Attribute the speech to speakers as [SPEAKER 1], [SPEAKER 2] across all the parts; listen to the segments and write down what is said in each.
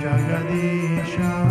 [SPEAKER 1] Jagadish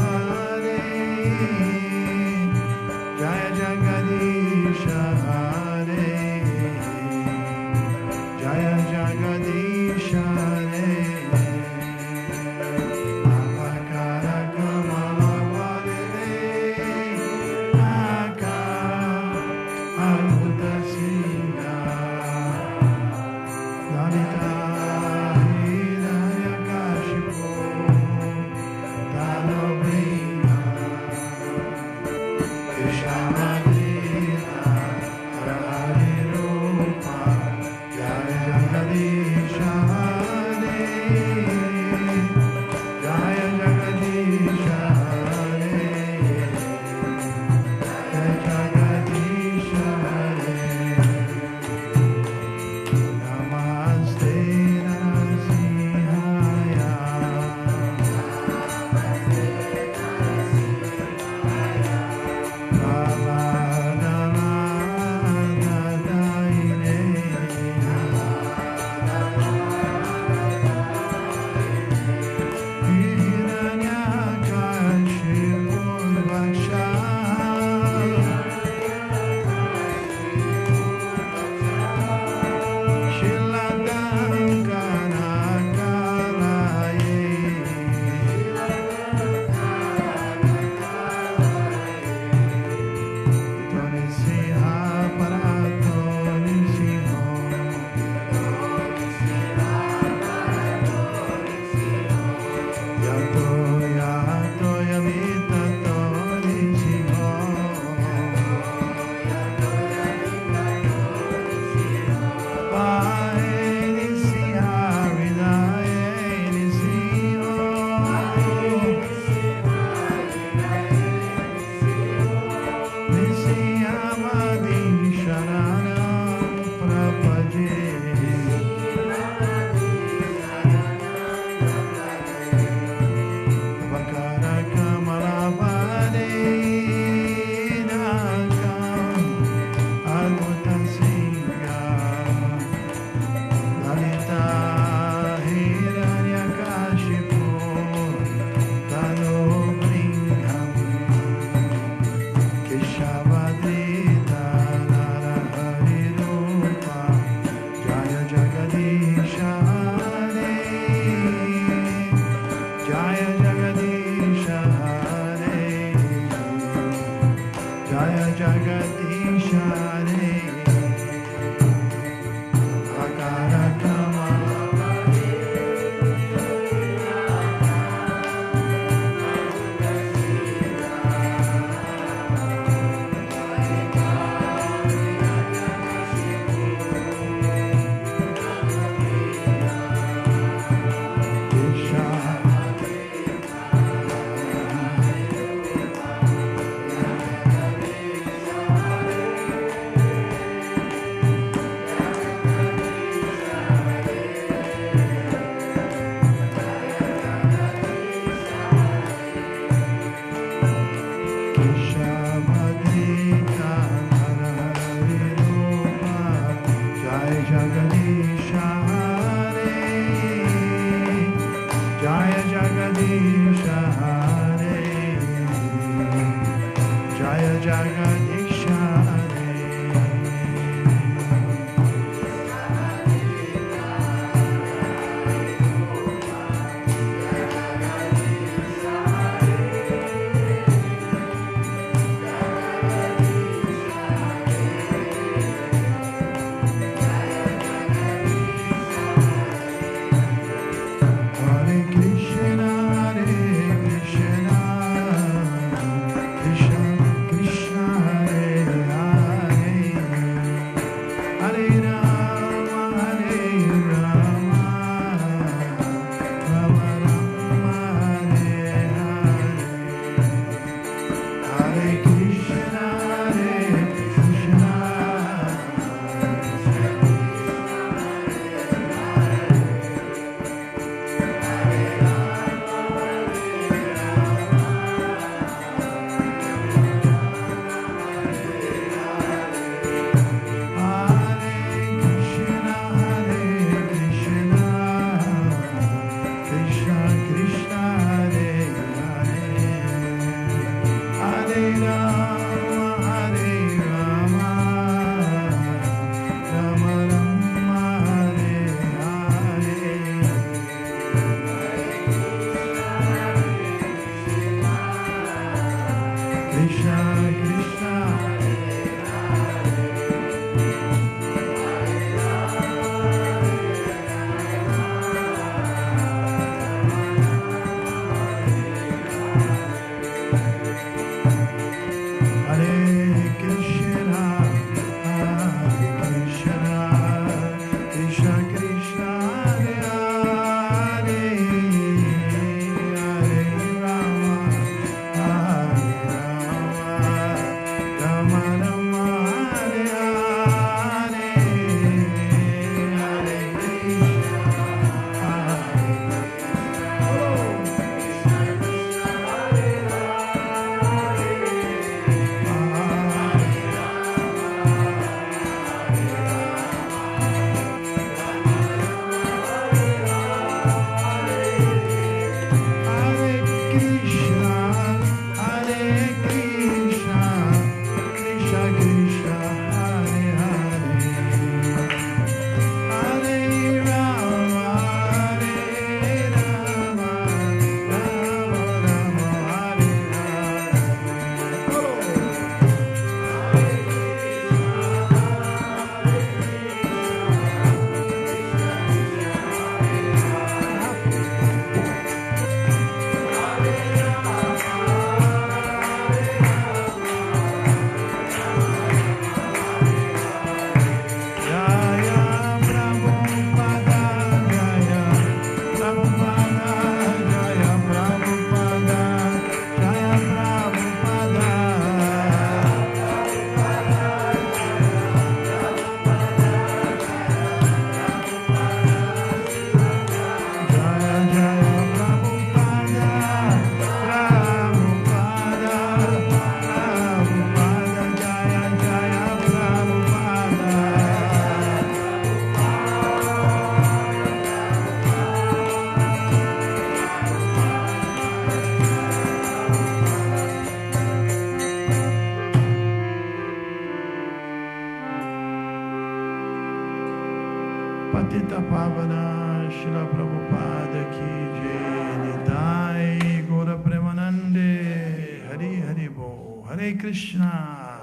[SPEAKER 1] Patita Pavana Shila Prabhupada Ki Jai Nitai Gora Premanande Hari Hari Bo Hare Krishna.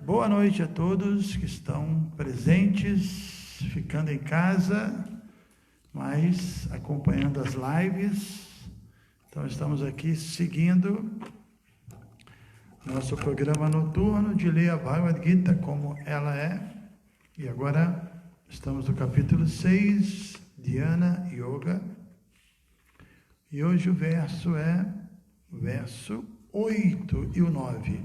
[SPEAKER 1] Boa noite a todos que estão presentes, ficando em casa, mas acompanhando as lives. Então estamos aqui seguindo nosso programa noturno de ler a Bhagavad Gita como ela é. E agora estamos no capítulo 6, Dhyana Yoga. E hoje o verso é o verso 8 e o 9.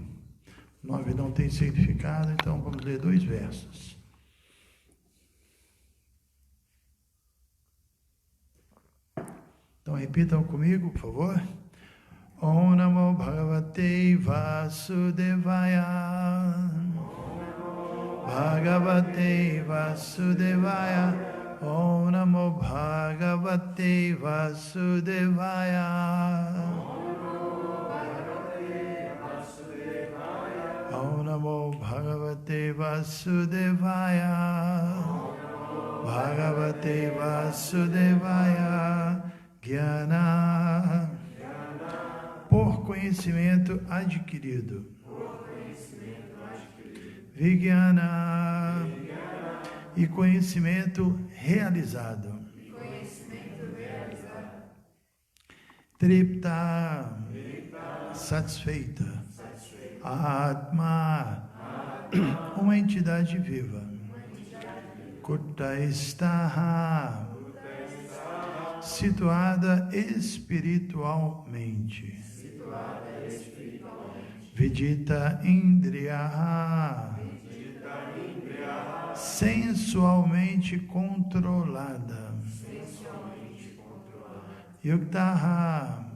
[SPEAKER 1] O 9 não tem significado, então vamos ler 2 versos. Então repitam comigo, por favor. Om Namo Bhagavate Vasudevaya. Bhagavate Vasudevaya. Om Namo Bhagavate Vasudevaya. Om Namo Bhagavate Vasudevaya. Bhagavate Vasudevaya. Jnana. Por conhecimento adquirido. Vijnana. E conhecimento realizado. Tripta. Satisfeita. Atma. Uma entidade viva. Kutaistha, situada espiritualmente. Vidita Indriyaha, sensualmente controlada. Yuktaha,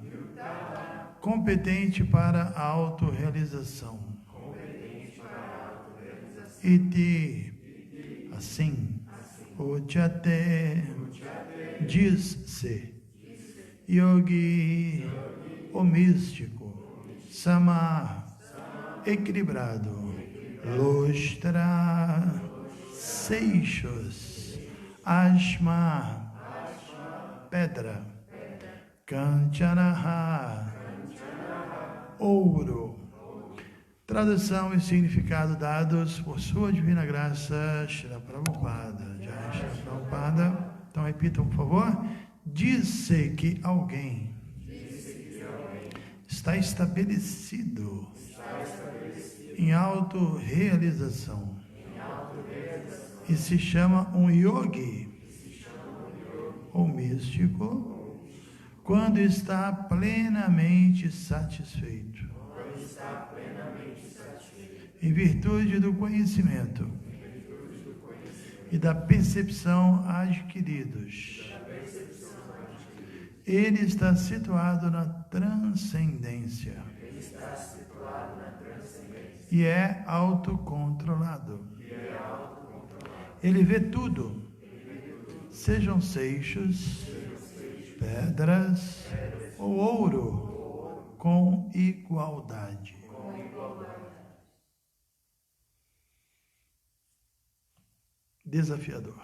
[SPEAKER 1] competente para a autorrealização. Iti, assim, Uchate, diz-se, Yogi, o místico, Sama, equilibrado, Lustra, seixos, Ashma, pedra, Kanchanaha, ouro. Tradução e significado dados por sua divina graça, Srila Prabhupada. Jai Srila Prabhupada. Então repitam, por favor. Diz-se que alguém está estabelecido em autorrealização e se chama um yogi ou místico quando está plenamente satisfeito em virtude do conhecimento e da percepção adquiridos. Ele está situado na transcendência e é autocontrolado. Ele vê tudo, sejam seixos, pedras ou ouro, com igualdade. Desafiador.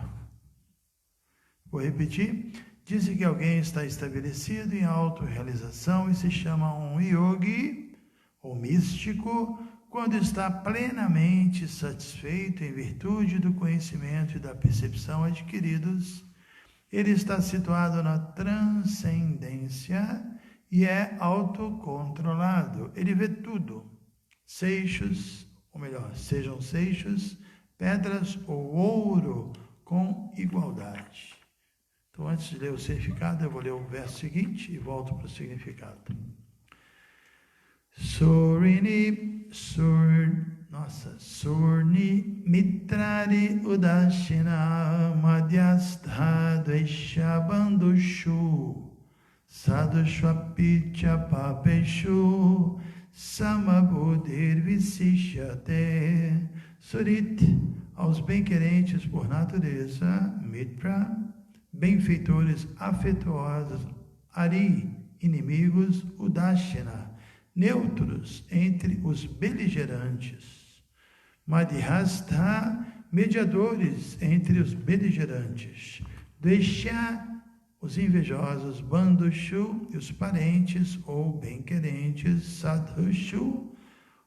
[SPEAKER 1] Vou repetir. Diz que alguém está estabelecido em autorrealização e se chama um yogi ou místico quando está plenamente satisfeito em virtude do conhecimento e da percepção adquiridos. Ele está situado na transcendência e é autocontrolado. Ele vê tudo, seixos, ou melhor, sejam seixos, pedras ou ouro, com igualdade. Então, antes de ler o significado, eu vou ler o verso seguinte e volto para o significado. Surni mitrari udashina madhyastha dvaisha bandushu sadushvapicha papeshu samabuddhir visishyate. Surit, aos bem-querentes por natureza, mitra, benfeitores afetuosos, Ari, inimigos, Udashina, neutros entre os beligerantes, Madhyastha, mediadores entre os beligerantes, Dvesha, os invejosos, Bandushu, e os parentes ou bem-querentes, Sadhushu,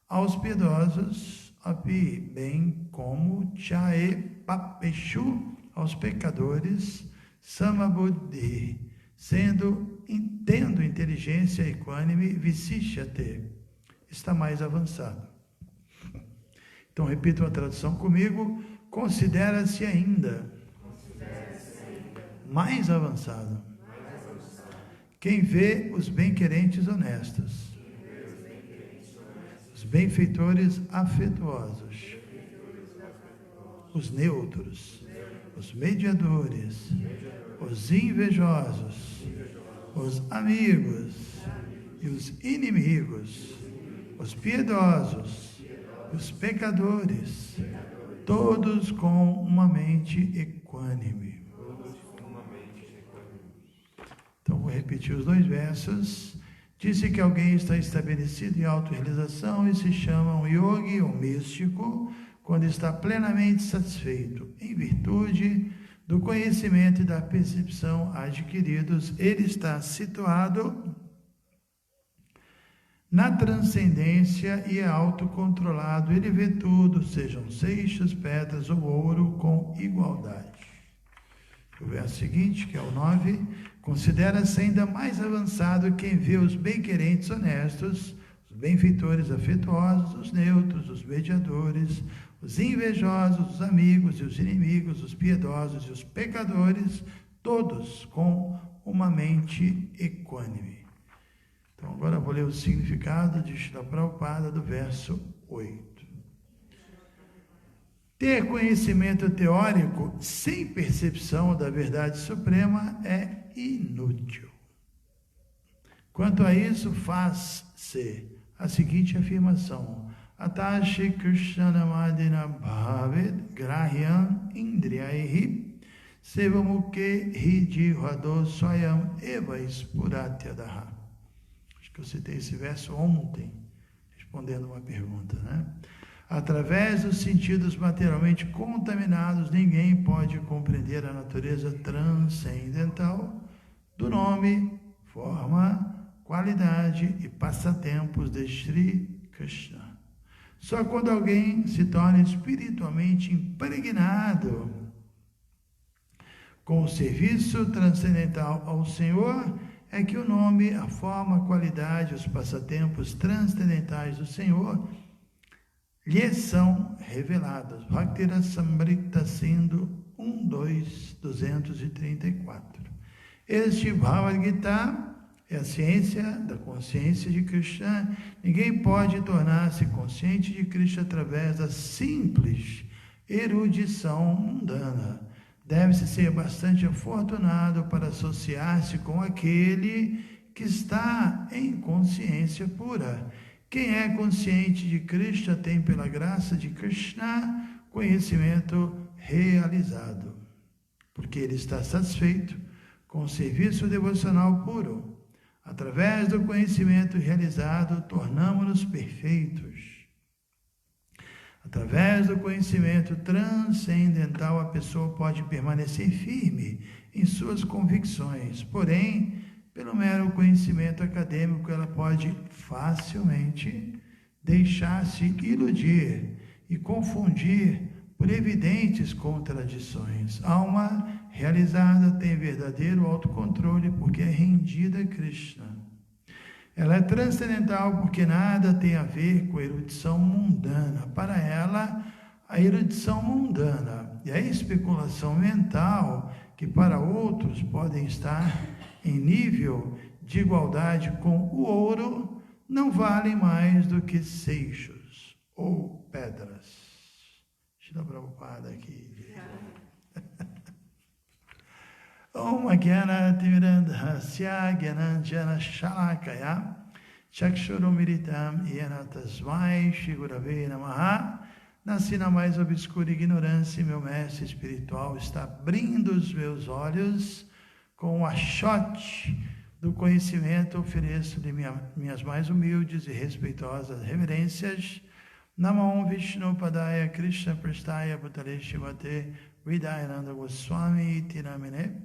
[SPEAKER 1] aos piedosos, Api, bem como Chae Papeshu, aos pecadores, Samabuddhi, tendo inteligência equânime, Visishyate, está mais avançado. Então, repito a tradução comigo, considera-se ainda mais avançado quem vê os bem-querentes honestos, os benfeitores afetuosos, os neutros, os mediadores, os invejosos, os amigos e os inimigos, os piedosos e os pecadores, todos com uma mente equânime. Então, vou repetir os dois versos. Disse que alguém está estabelecido em autorrealização e se chama um yogi ou místico quando está plenamente satisfeito em virtude do conhecimento e da percepção adquiridos. Ele está situado na transcendência e é autocontrolado. Ele vê tudo, sejam seixos, pedras ou ouro, com igualdade. O verso seguinte, que é o 9, considera-se ainda mais avançado quem vê os bem-querentes honestos, os benfeitores afetuosos, os neutros, os mediadores, os invejosos, os amigos e os inimigos, os piedosos e os pecadores, todos com uma mente equânime. Então agora eu vou ler o significado de Srila Prabhupada do verso 8. Ter conhecimento teórico sem percepção da verdade suprema é inútil. Quanto a isso, faz-se a seguinte afirmação: Atashi Krishnamadina Bhavet Grahyam Indriyaihi Sevamuke Hijihado Swayam Eva Spuratyadaha. Acho que eu citei esse verso ontem, respondendo uma pergunta, né? Através dos sentidos materialmente contaminados, ninguém pode compreender a natureza transcendental do nome, forma, qualidade e passatempos de Shri Krishna. Só quando alguém se torna espiritualmente impregnado com o serviço transcendental ao Senhor, é que o nome, a forma, a qualidade, os passatempos transcendentais do Senhor lhe são revelados. Bhaktira Sambrita Sindhu 1.2.234. Este Bhagavad Gita é a ciência da consciência de Krishna. Ninguém pode tornar-se consciente de Krishna através da simples erudição mundana. Deve-se ser bastante afortunado para associar-se com aquele que está em consciência pura. Quem é consciente de Krishna tem, pela graça de Krishna, conhecimento realizado, porque ele está satisfeito com o serviço devocional puro. Através do conhecimento realizado, tornamo-nos perfeitos. Através do conhecimento transcendental, a pessoa pode permanecer firme em suas convicções, porém, pelo mero conhecimento acadêmico, ela pode facilmente deixar-se iludir e confundir por evidentes contradições. A alma realizada tem verdadeiro autocontrole porque é rendida a Krishna. Ela é transcendental porque nada tem a ver com a erudição mundana. Para ela, a erudição mundana e a especulação mental, que para outros podem estar em nível de igualdade com o ouro, não valem mais do que seixos ou pedras. Shila Prabhupada aqui. Om Agyana Timirandhasya Gyananjana Shalakaya Chakshurumiritam Yena Tasmai Shri Gurave Namaha. Nasci na mais obscura ignorância e meu mestre espiritual está abrindo os meus olhos. Com o achote do conhecimento, ofereço-lhe minhas mais humildes e respeitosas reverências. Namo Vishnu Padaya Krishna Prestaya Bhutale Shrimate Hridayananda Goswami Tinamine.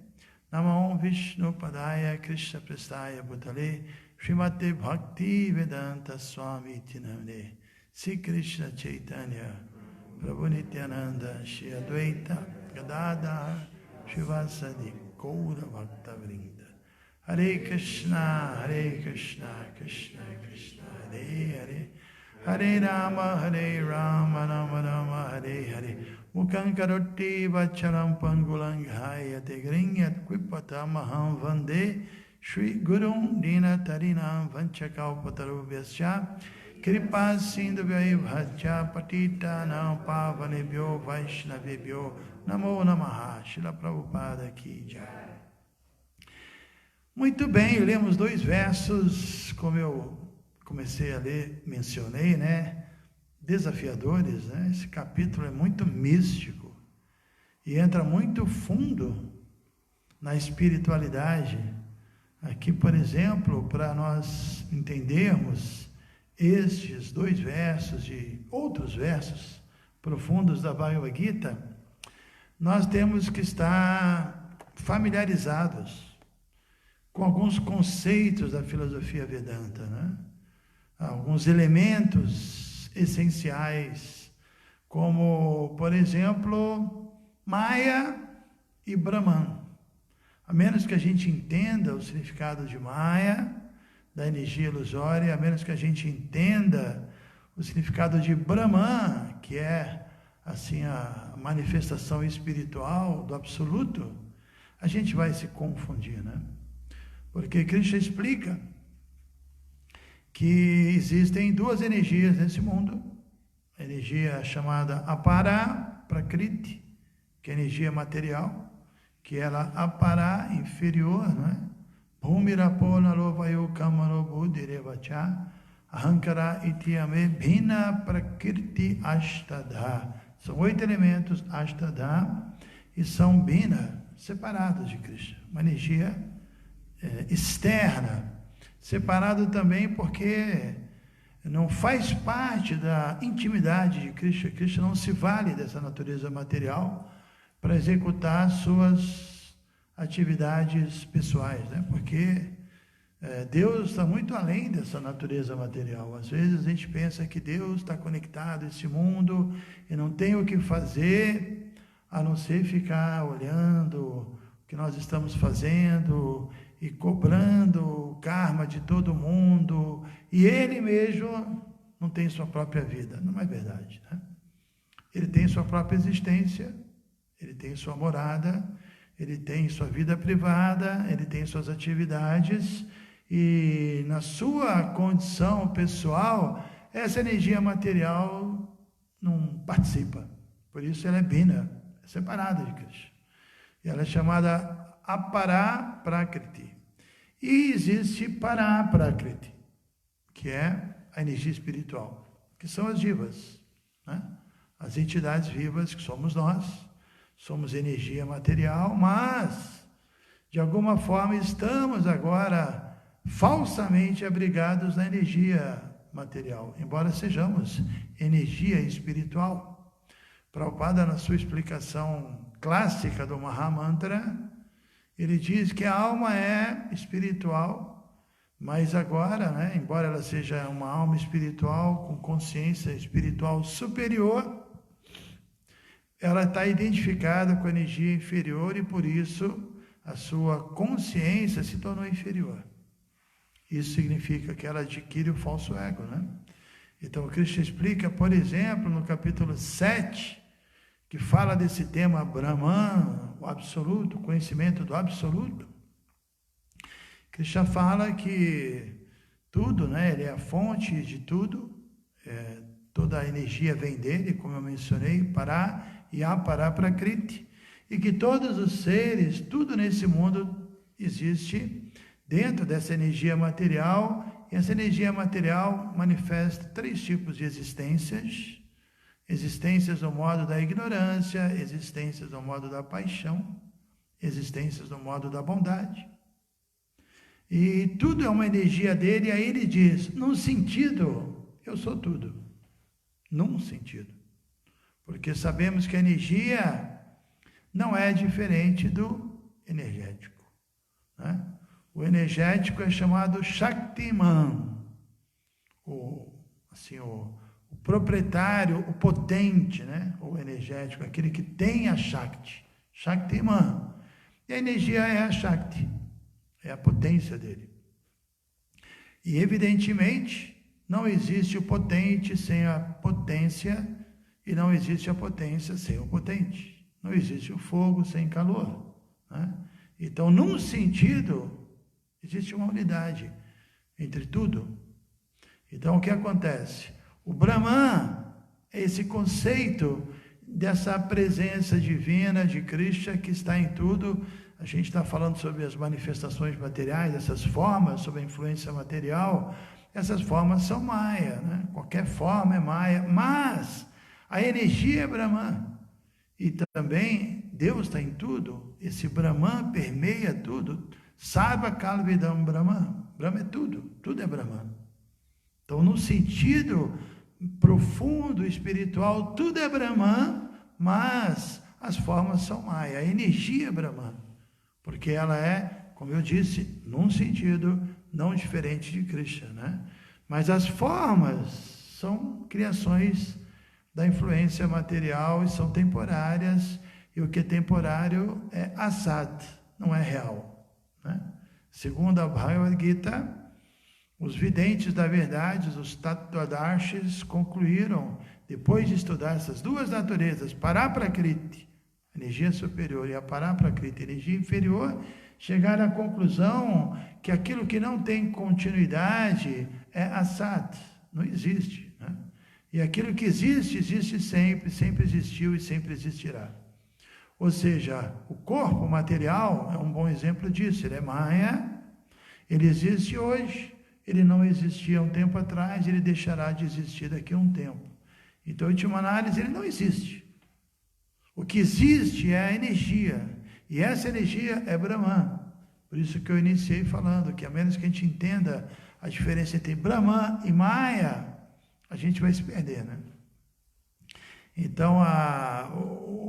[SPEAKER 1] Namo Vishnu Padaya Krishna Prestaya Bhutale Shrimate Bhakti Vedanta Swami Tinamine. Sri Krishna Chaitanya Prabhu Nityananda Shri Advaita Gadadhar Shivasadi Gaura Bhakta Vrinda. Hare Krishna, Krishna Krishna, Hare Hare, Hare Rama, Rama Rama, Hare Hare. Mukhaṁ karoti vacharam pangulang hayate grinyat kripatam aham vande Shri Gurum Dina Tarinam Vanchakalpatarubhyascha Kripa Sindhuvai Bhajya Patita Nam Pavanebhyo Vaishnavebhyo Namo Namaha. Shila Prabhupada Ki Jai. Muito bem, lemos 2 versos, como eu comecei a ler, mencionei, né? Desafiadores, né? Esse capítulo é muito místico e entra muito fundo na espiritualidade. Aqui, por exemplo, para nós entendermos estes 2 versos e outros versos profundos da Bhagavad Gita, nós temos que estar familiarizados com alguns conceitos da filosofia Vedanta, né? Alguns elementos essenciais, como, por exemplo, Maya e Brahman. A menos que a gente entenda o significado de Maya, da energia ilusória, a menos que a gente entenda o significado de Brahman, que é assim, a manifestação espiritual do absoluto, a gente vai se confundir, né? Porque Krishna explica que existem duas energias nesse mundo. A energia chamada Apara Prakriti, que é a energia material, que ela Apara, inferior, não é? Bhumirapo nalo vayu kamaro buddhirevacha ahankara ityame bhina prakriti ashtadha. São 8 elementos ashtadha e são bhina, separados de Krishna. Uma energia externa, separado também porque não faz parte da intimidade de Krishna. Krishna não se vale dessa natureza material para executar suas atividades pessoais, né? Porque Deus está muito além dessa natureza material. Às vezes a gente pensa que Deus está conectado a esse mundo e não tem o que fazer a não ser ficar olhando o que nós estamos fazendo e cobrando o karma de todo mundo, e ele mesmo não tem sua própria vida. Não é verdade, né? Ele tem sua própria existência, ele tem sua morada, ele tem sua vida privada, ele tem suas atividades, e na sua condição pessoal, essa energia material não participa. Por isso ela é bina, é separada de Krishna. E ela é chamada Apara Prakriti. E existe Para Prakriti, que é a energia espiritual, que são as jivas, né? As entidades vivas que somos nós. Somos energia material, mas de alguma forma estamos agora falsamente abrigados na energia material, embora sejamos energia espiritual. Prabhupada, na sua explicação clássica do Mahamantra, ele diz que a alma é espiritual, mas agora, né, embora ela seja uma alma espiritual com consciência espiritual superior, ela está identificada com a energia inferior e por isso a sua consciência se tornou inferior. Isso significa que ela adquire o falso ego, né? Então, Krishna explica, por exemplo, no capítulo 7, que fala desse tema Brahman, o absoluto, o conhecimento do absoluto. Krishna fala que tudo, né, ele é a fonte de tudo, toda a energia vem dele, como eu mencionei, Para e Apara Prakriti, e que todos os seres, tudo nesse mundo existe dentro dessa energia material, e essa energia material manifesta 3 tipos de existências: existências no modo da ignorância, existências no modo da paixão, existências no modo da bondade. E tudo é uma energia dele, e aí ele diz, num sentido, eu sou tudo. Num sentido. Porque sabemos que a energia não é diferente do energético, né? O energético é chamado Shaktiman, o proprietário, o potente, né? O energético, aquele que tem a Shakti, Shaktiman. E a energia é a Shakti, é a potência dele. E evidentemente, não existe o potente sem a potência, e não existe a potência sem o potente. Não existe o fogo sem calor, né? Então, num sentido, existe uma unidade entre tudo. Então, o que acontece? O Brahman é esse conceito dessa presença divina de Krishna que está em tudo. A gente está falando sobre as manifestações materiais, essas formas, sobre a influência material. Essas formas são Maya, né? Qualquer forma é Maya, mas a energia é Brahman. E também Deus está em tudo. Esse Brahman permeia tudo. Sarva Kalvidam Brahman. Brahman é tudo, tudo é Brahman. Então, no sentido profundo, espiritual, tudo é Brahman, mas as formas são Maya. A energia é Brahman, porque ela é, como eu disse, num sentido não diferente de Krishna, né? Mas as formas são criações da influência material e são temporárias, e o que é temporário é asat, não é real, né? Segundo a Bhagavad Gita, os videntes da verdade, os Tattvadarshis, concluíram depois de estudar essas duas naturezas, Paraprakriti, energia superior, e a Paraprakriti, energia inferior, chegar à conclusão que aquilo que não tem continuidade é Asat, não existe, né? E aquilo que existe, existe sempre, sempre existiu e sempre existirá. Ou seja, o corpo material é um bom exemplo disso, ele é Maya, ele existe hoje, ele não existia um tempo atrás, ele deixará de existir daqui a um tempo. Então, em última análise, ele não existe. O que existe é a energia, e essa energia é Brahman. Por isso que eu iniciei falando que a menos que a gente entenda a diferença entre Brahman e Maya, a gente vai se perder, né? Então,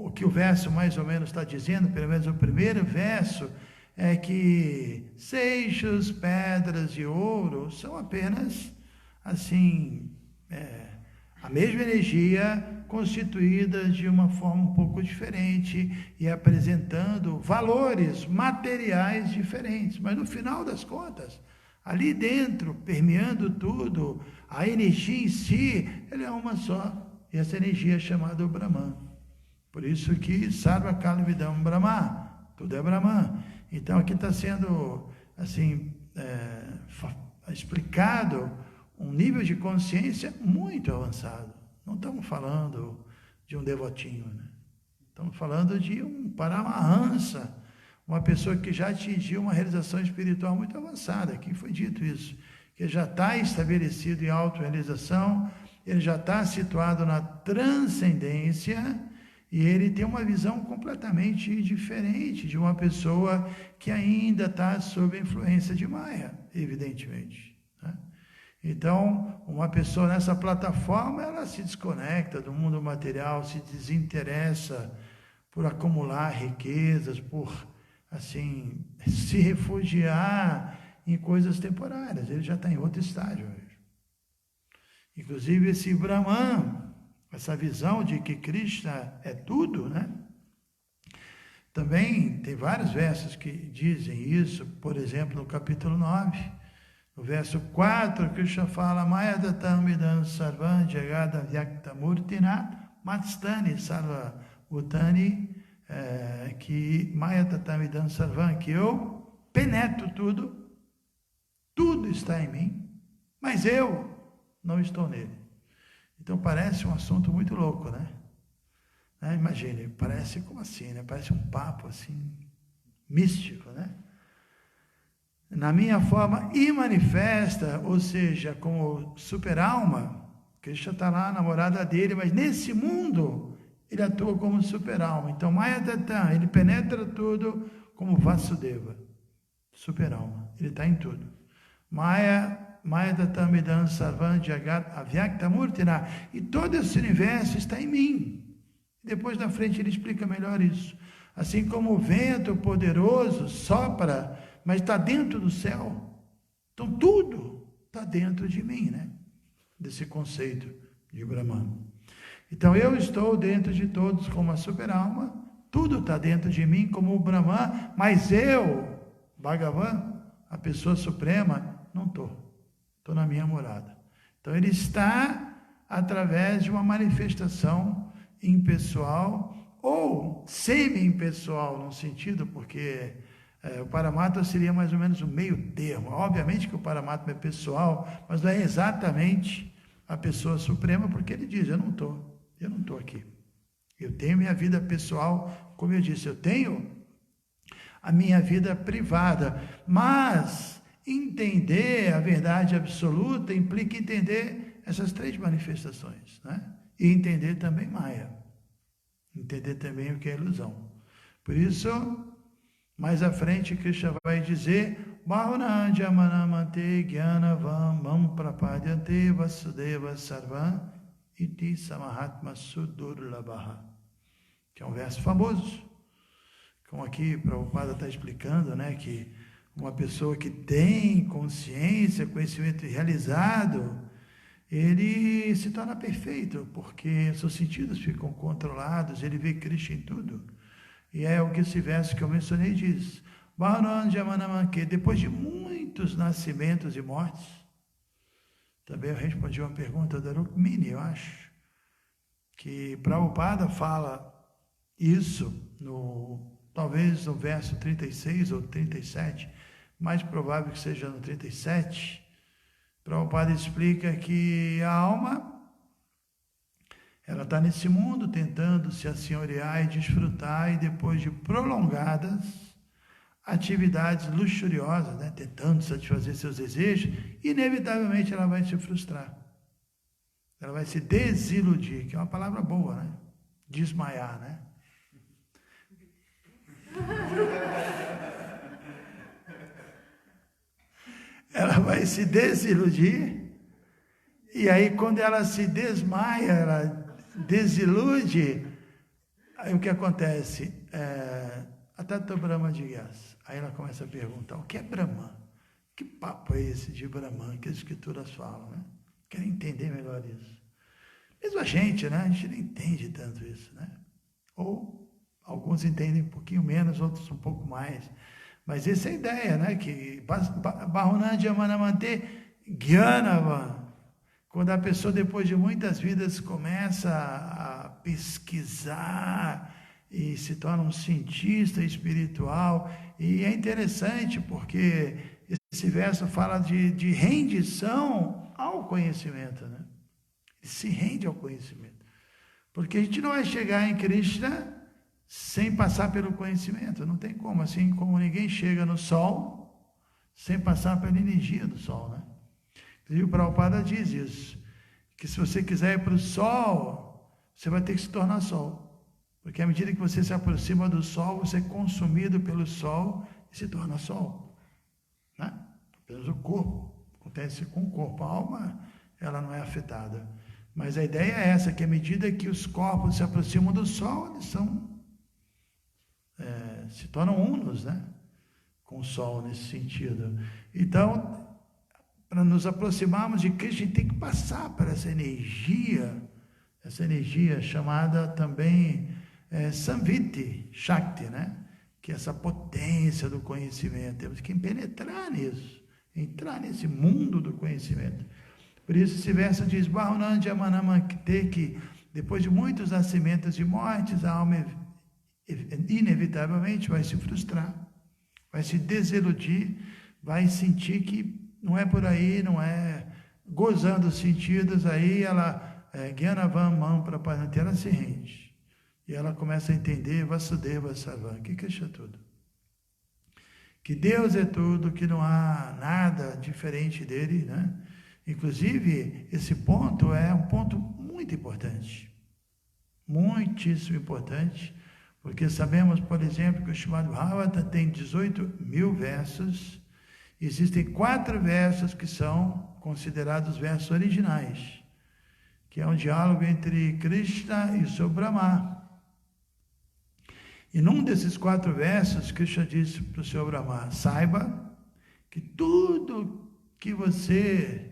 [SPEAKER 1] o que o verso mais ou menos está dizendo, pelo menos o primeiro verso, é que seixos, pedras e ouro são apenas, assim, a mesma energia constituída de uma forma um pouco diferente e apresentando valores materiais diferentes. Mas no final das contas, ali dentro, permeando tudo, a energia em si, ela é uma só. E essa energia é chamada Brahman. Por isso que Sarva Kala Vidam Brahma, tudo é Brahman. Então aqui está sendo assim explicado um nível de consciência muito avançado. Não estamos falando de um devotinho, né? Estamos falando de um Paramahansa, uma pessoa que já atingiu uma realização espiritual muito avançada. Aqui foi dito isso, que já está estabelecido em autorrealização, ele já está situado na transcendência e ele tem uma visão completamente diferente de uma pessoa que ainda está sob a influência de Maya, evidentemente, né? Então, uma pessoa nessa plataforma, ela se desconecta do mundo material, se desinteressa por acumular riquezas, por, assim, se refugiar em coisas temporárias. Ele já está em outro estágio. Inclusive, esse Brahman, essa visão de que Krishna é tudo, né? Também tem vários versos que dizem isso, por exemplo, no capítulo 9. No verso 4, Krishna fala Maya datam idam sarvam jagada vyakta murtina matstani sarva utani, que Maya datam idam sarvam, que eu penetro tudo, tudo está em mim, mas eu não estou nele. Então parece um assunto muito louco, né? Imagine, parece como assim, né? Parece um papo assim, místico, né? Na minha forma imanifesta, ou seja, como super-alma, Krishna está lá, a namorada dele, mas nesse mundo ele atua como super-alma. Então, Maya Datam, ele penetra tudo como Vasudeva, super-alma, ele está em tudo. Maya Datam Idam Sarvam Jagat Avyakta Murtina, e todo esse universo está em mim. Depois na frente ele explica melhor isso. Assim como o vento poderoso sopra, mas está dentro do céu. Então tudo está dentro de mim, né? Desse conceito de Brahman. Então eu estou dentro de todos como a super-alma, tudo está dentro de mim como o Brahman, mas eu, Bhagavan, a pessoa suprema, não estou. Estou na minha morada. Então ele está através de uma manifestação impessoal ou semi-impessoal, no sentido, porque o Paramatma seria mais ou menos o meio termo. Obviamente que o Paramatma é pessoal, mas não é exatamente a pessoa suprema, porque ele diz, eu não estou aqui. Eu tenho minha vida pessoal, como eu disse, eu tenho a minha vida privada, mas entender a verdade absoluta implica entender essas três manifestações, né? E entender também Maya, entender também o que é ilusão. Por isso, mais à frente, Krishna vai dizer Bhavana Jamanamante Gyanavam Mam Prapadyante Vasudeva Sarvam Iti Samahatma Sudurlabha, que é um verso famoso, como aqui Prabhupada está explicando, né, que uma pessoa que tem consciência, conhecimento realizado, ele se torna perfeito, porque seus sentidos ficam controlados, ele vê Krishna em tudo. E é o que esse verso que eu mencionei diz. Que depois de muitos nascimentos e mortes, também eu respondi uma pergunta da Rukmini, eu acho, que Prabhupada fala isso, talvez no verso 36 ou 37, mais provável que seja no 37, Prabhupada explica que a alma, ela está nesse mundo tentando se assenhorear e desfrutar, e depois de prolongadas atividades luxuriosas, né, tentando satisfazer seus desejos, inevitavelmente ela vai se frustrar. Ela vai se desiludir, que é uma palavra boa, né? Desmaiar, né? Ela vai se desiludir, e aí quando ela se desmaia, ela desilude, aí o que acontece? A Tata Brahma de Gyas. Aí ela começa a perguntar, o que é Brahman? Que papo é esse de Brahman que as escrituras falam, né? Querem entender melhor isso. Mesmo a gente, né? A gente não entende tanto isso, né? Ou alguns entendem um pouquinho menos, outros um pouco mais. Mas essa é a ideia, né? Que Bahunandya Manamante Gyanava. Quando a pessoa, depois de muitas vidas, começa a pesquisar e se torna um cientista espiritual. E é interessante porque esse verso fala de rendição ao conhecimento, né? Ele se rende ao conhecimento. Porque a gente não vai chegar em Krishna sem passar pelo conhecimento. Não tem como. Assim como ninguém chega no sol sem passar pela energia do sol, né? E o Prabhupada diz isso, que se você quiser ir para o sol, você vai ter que se tornar sol. Porque à medida que você se aproxima do sol, você é consumido pelo sol e se torna sol, né? Apenas o corpo. Acontece com o corpo. A alma, ela não é afetada. Mas a ideia é essa, que à medida que os corpos se aproximam do sol, eles se tornam unos, né? Com o sol nesse sentido. Então, para nos aproximarmos de Krishna, a gente tem que passar por essa energia chamada também Samviti Shakti, né? Que é essa potência do conhecimento. Temos que penetrar nisso, entrar nesse mundo do conhecimento. Por isso esse verso diz, Bahunandya Manamante, que depois de muitos nascimentos e mortes, a alma inevitavelmente vai se frustrar, vai se desiludir, vai sentir que não é por aí, não é gozando os sentidos, aí ela, Gyanavam Mam Prapadanti, ela se rende. E ela começa a entender Vasudeva Sarvam, que Krishna é tudo. Que Deus é tudo, que não há nada diferente dele, né? Inclusive, esse ponto é um ponto muito importante, muitíssimo importante, porque sabemos, por exemplo, que o Srimad Bhagavata tem 18.000 versos, existem 4 versos que são considerados versos originais, que é um diálogo entre Krishna e o seu Brahma. E num desses 4 versos, Krishna disse para o seu Brahma, saiba que tudo que você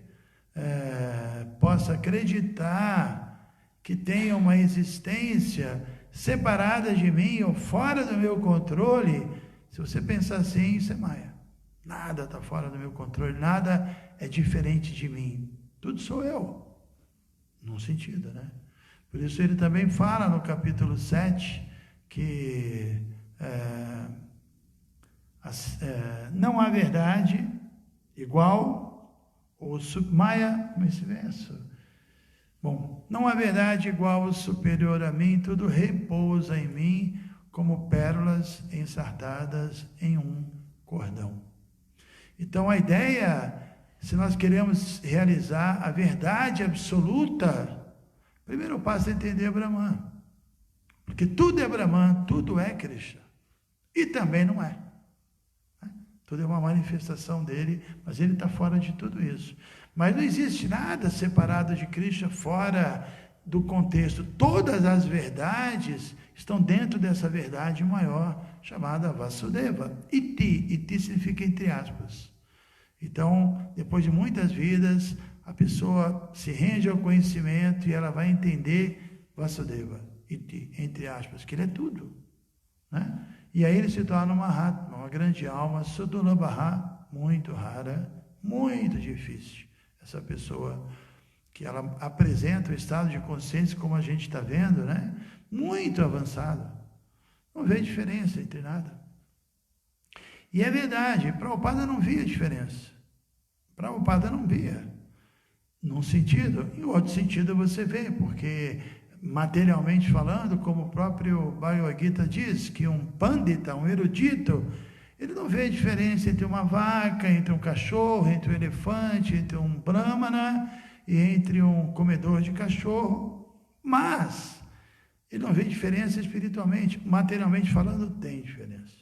[SPEAKER 1] possa acreditar que tenha uma existência separada de mim ou fora do meu controle, se você pensar assim, isso é Maya. Nada está fora do meu controle, nada é diferente de mim. Tudo sou eu, num sentido, né? Por isso ele também fala no capítulo 7 que não há verdade igual ou Maya, como esse verso? Bom, não há verdade igual ou superior a mim, tudo repousa em mim como pérolas ensartadas em um cordão. Então a ideia, se nós queremos realizar a verdade absoluta, primeiro passo é entender Brahman. Porque tudo é Brahman, tudo é Krishna. E também não é. Tudo é uma manifestação dele, mas ele está fora de tudo isso. Mas não existe nada separado de Krishna fora do contexto. Todas as verdades estão dentro dessa verdade maior, chamada Vasudeva. Iti significa entre aspas. Então, depois de muitas vidas, a pessoa se rende ao conhecimento e ela vai entender Vasudeva, Iti, entre aspas, que ele é tudo, né? E aí ele se torna uma grande alma, Sudulabha, muito rara, muito difícil. Essa pessoa que ela apresenta um estado de consciência, como a gente está vendo, né? Muito avançado. Não vê diferença entre nada. E é verdade, Prabhupada não via diferença. Prabhupada não via. Num sentido, em outro sentido você vê, porque materialmente falando, como o próprio Bhagavad Gita diz, que um pandita, um erudito, ele não vê a diferença entre uma vaca, entre um cachorro, entre um elefante, entre um brahmana e entre um comedor de cachorro, mas ele não vê diferença espiritualmente, materialmente falando, tem diferença.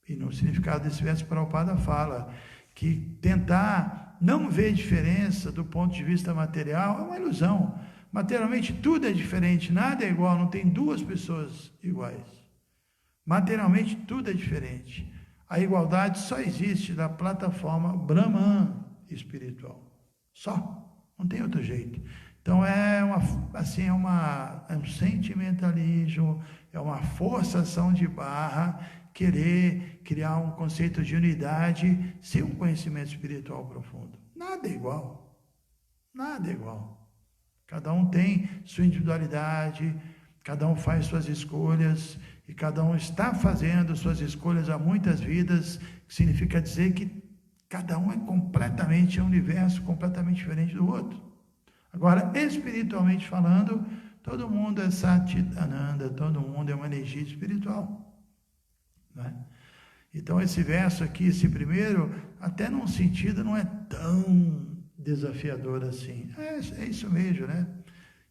[SPEAKER 1] E no significado desse verso, Prabhupada fala que tentar não ver diferença do ponto de vista material é uma ilusão. Materialmente tudo é diferente, nada é igual, não tem duas pessoas iguais. Materialmente tudo é diferente. A igualdade só existe da plataforma Brahman espiritual. Só, não tem outro jeito. Então é um sentimentalismo, é uma forçação de barra, querer criar um conceito de unidade sem um conhecimento espiritual profundo. Nada é igual. Nada é igual. Cada um tem sua individualidade, cada um faz suas escolhas, e cada um está fazendo suas escolhas há muitas vidas, que significa dizer que cada um é completamente um universo, completamente diferente do outro. Agora, espiritualmente falando, todo mundo é Satchitananda, todo mundo é uma energia espiritual. Né? Então esse verso aqui, esse primeiro, até num sentido não é tão desafiador assim. É isso mesmo, né?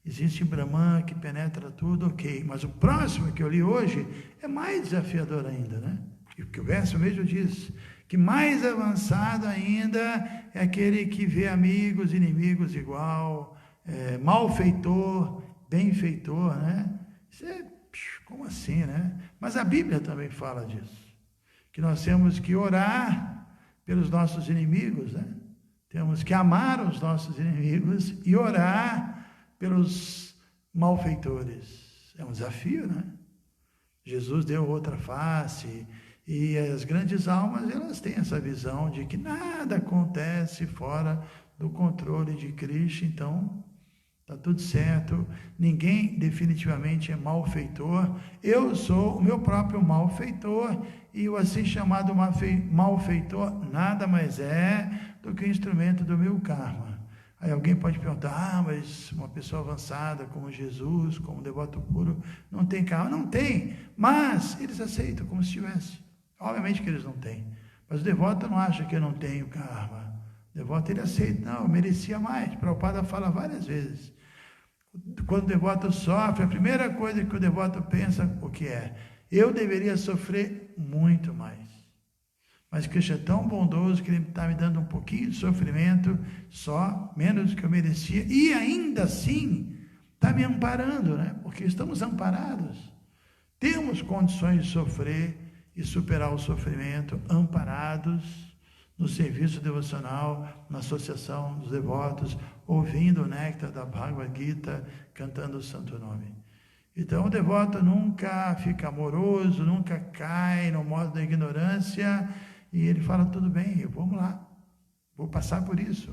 [SPEAKER 1] Existe Brahman que penetra tudo, ok. Mas o próximo que eu li hoje é mais desafiador ainda, né? Porque o verso mesmo diz que mais avançado ainda é aquele que vê amigos, inimigos igual, malfeitor, benfeitor, né? Isso é, como assim, né? Mas a Bíblia também fala disso. Que nós temos que orar pelos nossos inimigos, né? Temos que amar os nossos inimigos e orar pelos malfeitores. É um desafio, né? Jesus deu outra face, e as grandes almas, elas têm essa visão de que nada acontece fora do controle de Krishna, então está tudo certo, ninguém definitivamente é malfeitor, eu sou o meu próprio malfeitor, e o assim chamado malfeitor nada mais é do que o instrumento do meu karma. Aí alguém pode perguntar, mas uma pessoa avançada como Jesus, como um devoto puro, não tem karma? Não tem, mas eles aceitam como se tivesse. Obviamente que eles não têm, mas o devoto não acha que eu não tenho karma. O devoto ele aceita, não, eu merecia mais. Prabhupada fala várias vezes. Quando o devoto sofre, a primeira coisa que o devoto pensa, o que é? Eu deveria sofrer muito mais. Mas Krishna é tão bondoso que ele está me dando um pouquinho de sofrimento, só, menos do que eu merecia, e ainda assim está me amparando, né? Porque estamos amparados. Temos condições de sofrer e superar o sofrimento, amparados no serviço devocional, na associação dos devotos, ouvindo o néctar da Bhagavad Gita, cantando o santo nome. Então o devoto nunca fica amoroso, nunca cai no modo da ignorância, e ele fala, tudo bem, vamos lá, vou passar por isso,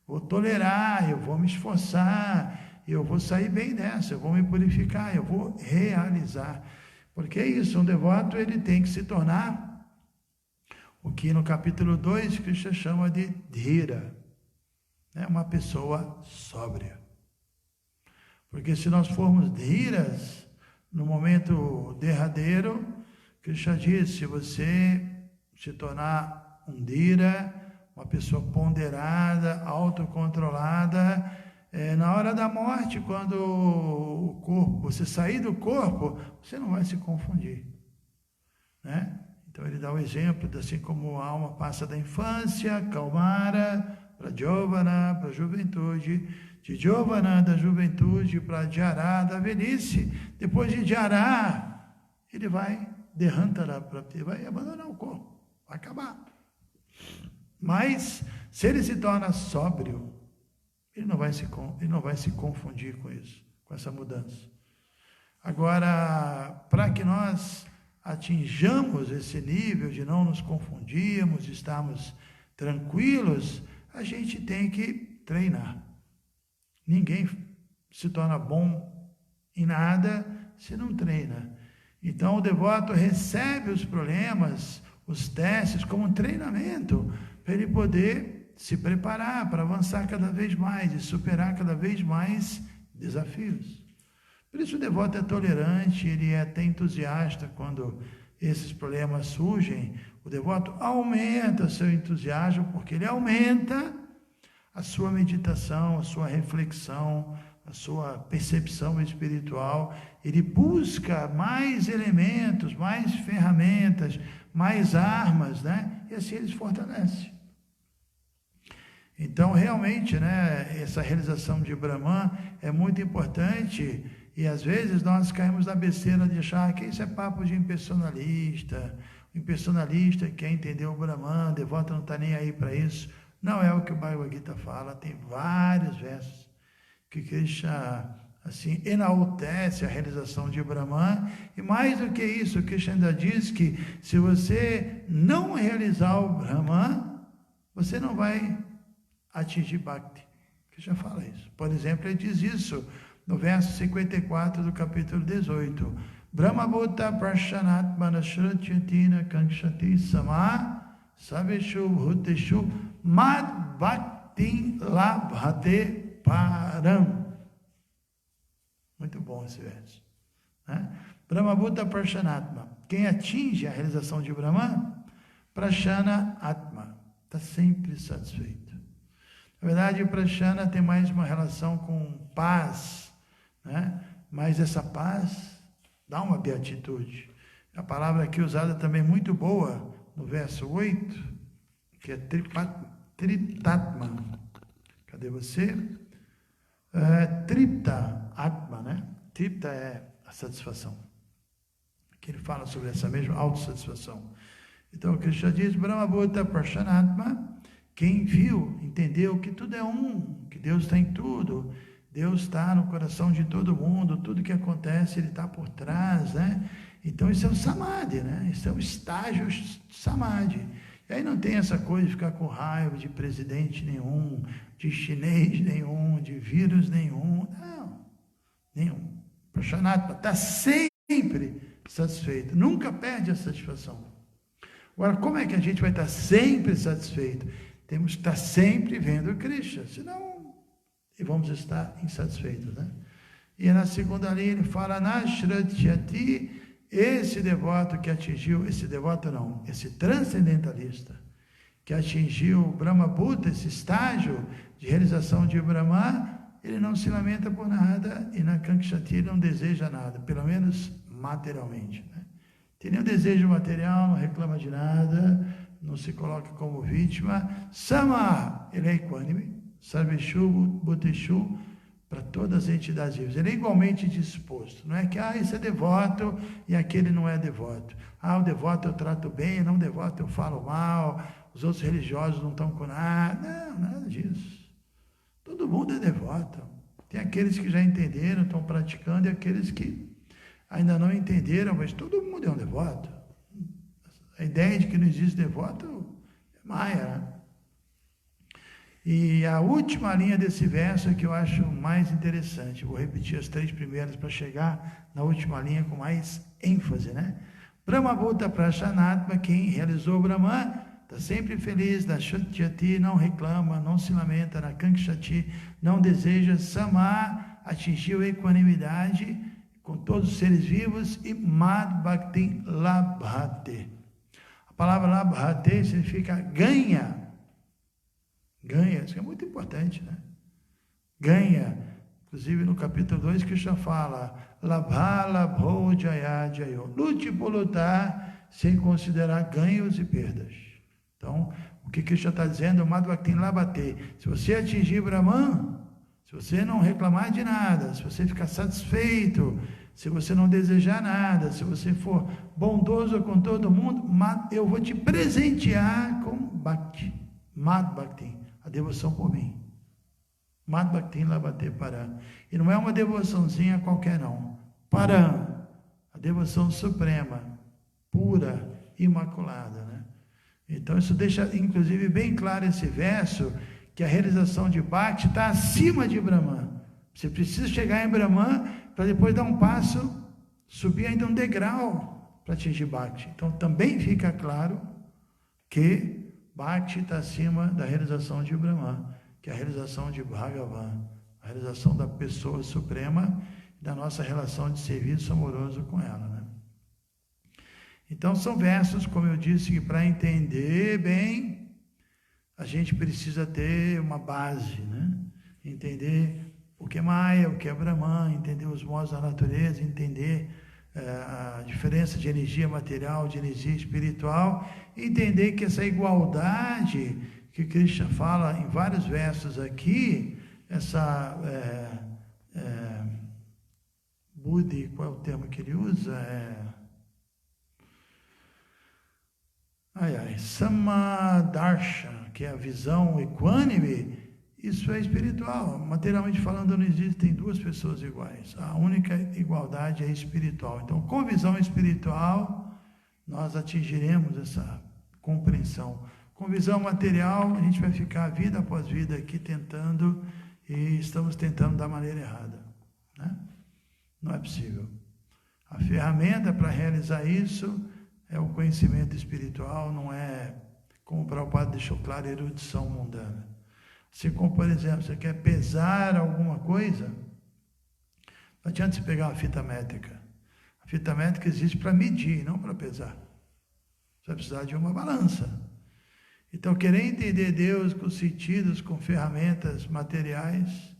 [SPEAKER 1] vou tolerar, eu vou me esforçar, eu vou sair bem dessa, eu vou me purificar, eu vou realizar. Porque é isso, um devoto ele tem que se tornar o que no capítulo 2 Krishna chama de dhira, né? Uma pessoa sóbria. Porque se nós formos dhiras, no momento derradeiro, Krishna diz, se você se tornar um dhira, uma pessoa ponderada, autocontrolada, na hora da morte, quando o corpo, você sair do corpo, você não vai se confundir, né? Então ele dá o exemplo de assim como a alma passa da infância, Kaumara, para Jovana, para a juventude, de Jovana, da juventude, para Jara, da velhice. Depois de Jara, ele vai vai abandonar o corpo, vai acabar. Mas se ele se torna sóbrio, ele não vai se confundir com isso, com essa mudança. Agora, para que nós atinjamos esse nível de não nos confundirmos, de estarmos tranquilos, a gente tem que treinar. Ninguém se torna bom em nada se não treina. Então o devoto recebe os problemas, os testes como um treinamento para ele poder se preparar para avançar cada vez mais e superar cada vez mais desafios. Por isso o devoto é tolerante, ele é até entusiasta quando esses problemas surgem. O devoto aumenta seu entusiasmo porque ele aumenta a sua meditação, a sua reflexão, a sua percepção espiritual. Ele busca mais elementos, mais ferramentas, mais armas, né? E assim ele se fortalece. Então, realmente, né, essa realização de Brahman é muito importante e às vezes nós caímos na besteira de achar que isso é papo de impersonalista. O impersonalista quer entender o Brahman, o devoto não está nem aí para isso. Não é o que o Bhagavad Gita fala, tem vários versos que Krishna assim enaltece a realização de Brahman, e mais do que isso, Krishna ainda diz que se você não realizar o Brahman, você não vai atingir Bhakti. Krishna fala isso. Por exemplo, ele diz isso no verso 54 do capítulo 18. Brahma Bhuta Prashanatmana Shrutyati Kankshati Sama Sabeshu Bhuteshu Mad Bhakti Labhate Param. Muito bom esse verso, né? Brahma Bhuta Prashanatma. Quem atinge a realização de Brahman, Prashana Atma, está sempre satisfeito. Na verdade, o Prashana tem mais uma relação com paz, né? Mas essa paz dá uma beatitude. A palavra aqui usada também muito boa, no verso 8, que é Tritatma. Cadê você? Tripta Atma, né? Tripta é a satisfação. Que ele fala sobre essa mesma autossatisfação. Então, o Krishna diz, Brahma Bhuta Prashanatma, quem viu, entendeu que tudo é um, que Deus está em tudo, Deus está no coração de todo mundo, tudo que acontece, Ele está por trás, né? Então, isso é o Samadhi, né? Isso é o estágio Samadhi. E aí não tem essa coisa de ficar com raiva de presidente nenhum, de chinês nenhum, de vírus nenhum. Não, nenhum. Prashanatma está sempre satisfeito, nunca perde a satisfação. Agora, como é que a gente vai estar sempre satisfeito? Temos que estar sempre vendo Krishna, senão vamos estar insatisfeitos, né? E na segunda linha ele fala, Nashratyati, esse devoto que atingiu, esse transcendentalista, que atingiu o Brahma Bhuta, esse estágio de realização de Brahma, ele não se lamenta por nada e na Kankshati não deseja nada, pelo menos materialmente, né? Tem nenhum desejo material, não reclama de nada, não se coloca como vítima. Sama, ele é equânime, Sarveshu, Bhuteshu, para todas as entidades vivas. Ele é igualmente disposto. Não é que, esse é devoto e aquele não é devoto. O devoto eu trato bem, não devoto eu falo mal, os outros religiosos não estão com nada. Não, nada disso. Todo mundo é devoto. Tem aqueles que já entenderam, estão praticando, e aqueles que ainda não entenderam, mas todo mundo é um devoto. A ideia de que não existe devoto é maia, né? E a última linha desse verso é que eu acho mais interessante. Vou repetir as 3 primeiras para chegar na última linha com mais ênfase, né? Brahma Bhuta Prashanatma, quem realizou o Brahman, está sempre feliz, da Shrutyati, não reclama, não se lamenta, na Kankshati, não deseja, Sama, atingiu a equanimidade com todos os seres vivos, e Mad Bhakti Labhate. A palavra Labhate significa ganha. Ganha, isso é muito importante, né? Ganha. Inclusive no capítulo 2, Krishna fala, Labha Labho Jaya Jayo. Lute por lutar sem considerar ganhos e perdas. Então, o que Krishna está dizendo, Mad Bhakti Labhate. Se você atingir Brahman, se você não reclamar de nada, se você ficar satisfeito, se você não desejar nada, se você for bondoso com todo mundo, eu vou te presentear com Bhakti, Mad Bhakti, a devoção por mim. Mad Bhakti Labhate Param. E não é uma devoçãozinha qualquer não. Param, a devoção suprema, pura, imaculada, né? Então isso deixa inclusive bem claro esse verso, que a realização de Bhakti está acima de Brahman. Você precisa chegar em Brahman para depois dar um passo, subir ainda um degrau para atingir Bhakti. Então também fica claro que Bhakti está acima da realização de Brahman, que é a realização de Bhagavan, a realização da pessoa suprema, da nossa relação de serviço amoroso com ela, né? Então são versos, como eu disse, que para entender bem, a gente precisa ter uma base, né? Entender o que é Maya, o que é Brahman, entender os modos da natureza, entender a diferença de energia material, de energia espiritual, entender que essa igualdade que Krishna fala em vários versos aqui, essa Buddhi, qual é o termo que ele usa? Samadarsha, que é a visão equânime, isso é espiritual. Materialmente falando, não existem duas pessoas iguais. A única igualdade é espiritual. Então, com visão espiritual, nós atingiremos essa compreensão. Com visão material, a gente vai ficar vida após vida aqui tentando, e estamos tentando da maneira errada, né? Não é possível. A ferramenta para realizar isso é o conhecimento espiritual, não é, como o Prabhupada deixou claro, erudição mundana. Se, como, por exemplo, você quer pesar alguma coisa, não adianta você pegar uma fita métrica. A fita métrica existe para medir, não para pesar. Você vai precisar de uma balança. Então, querer entender Deus com sentidos, com ferramentas materiais,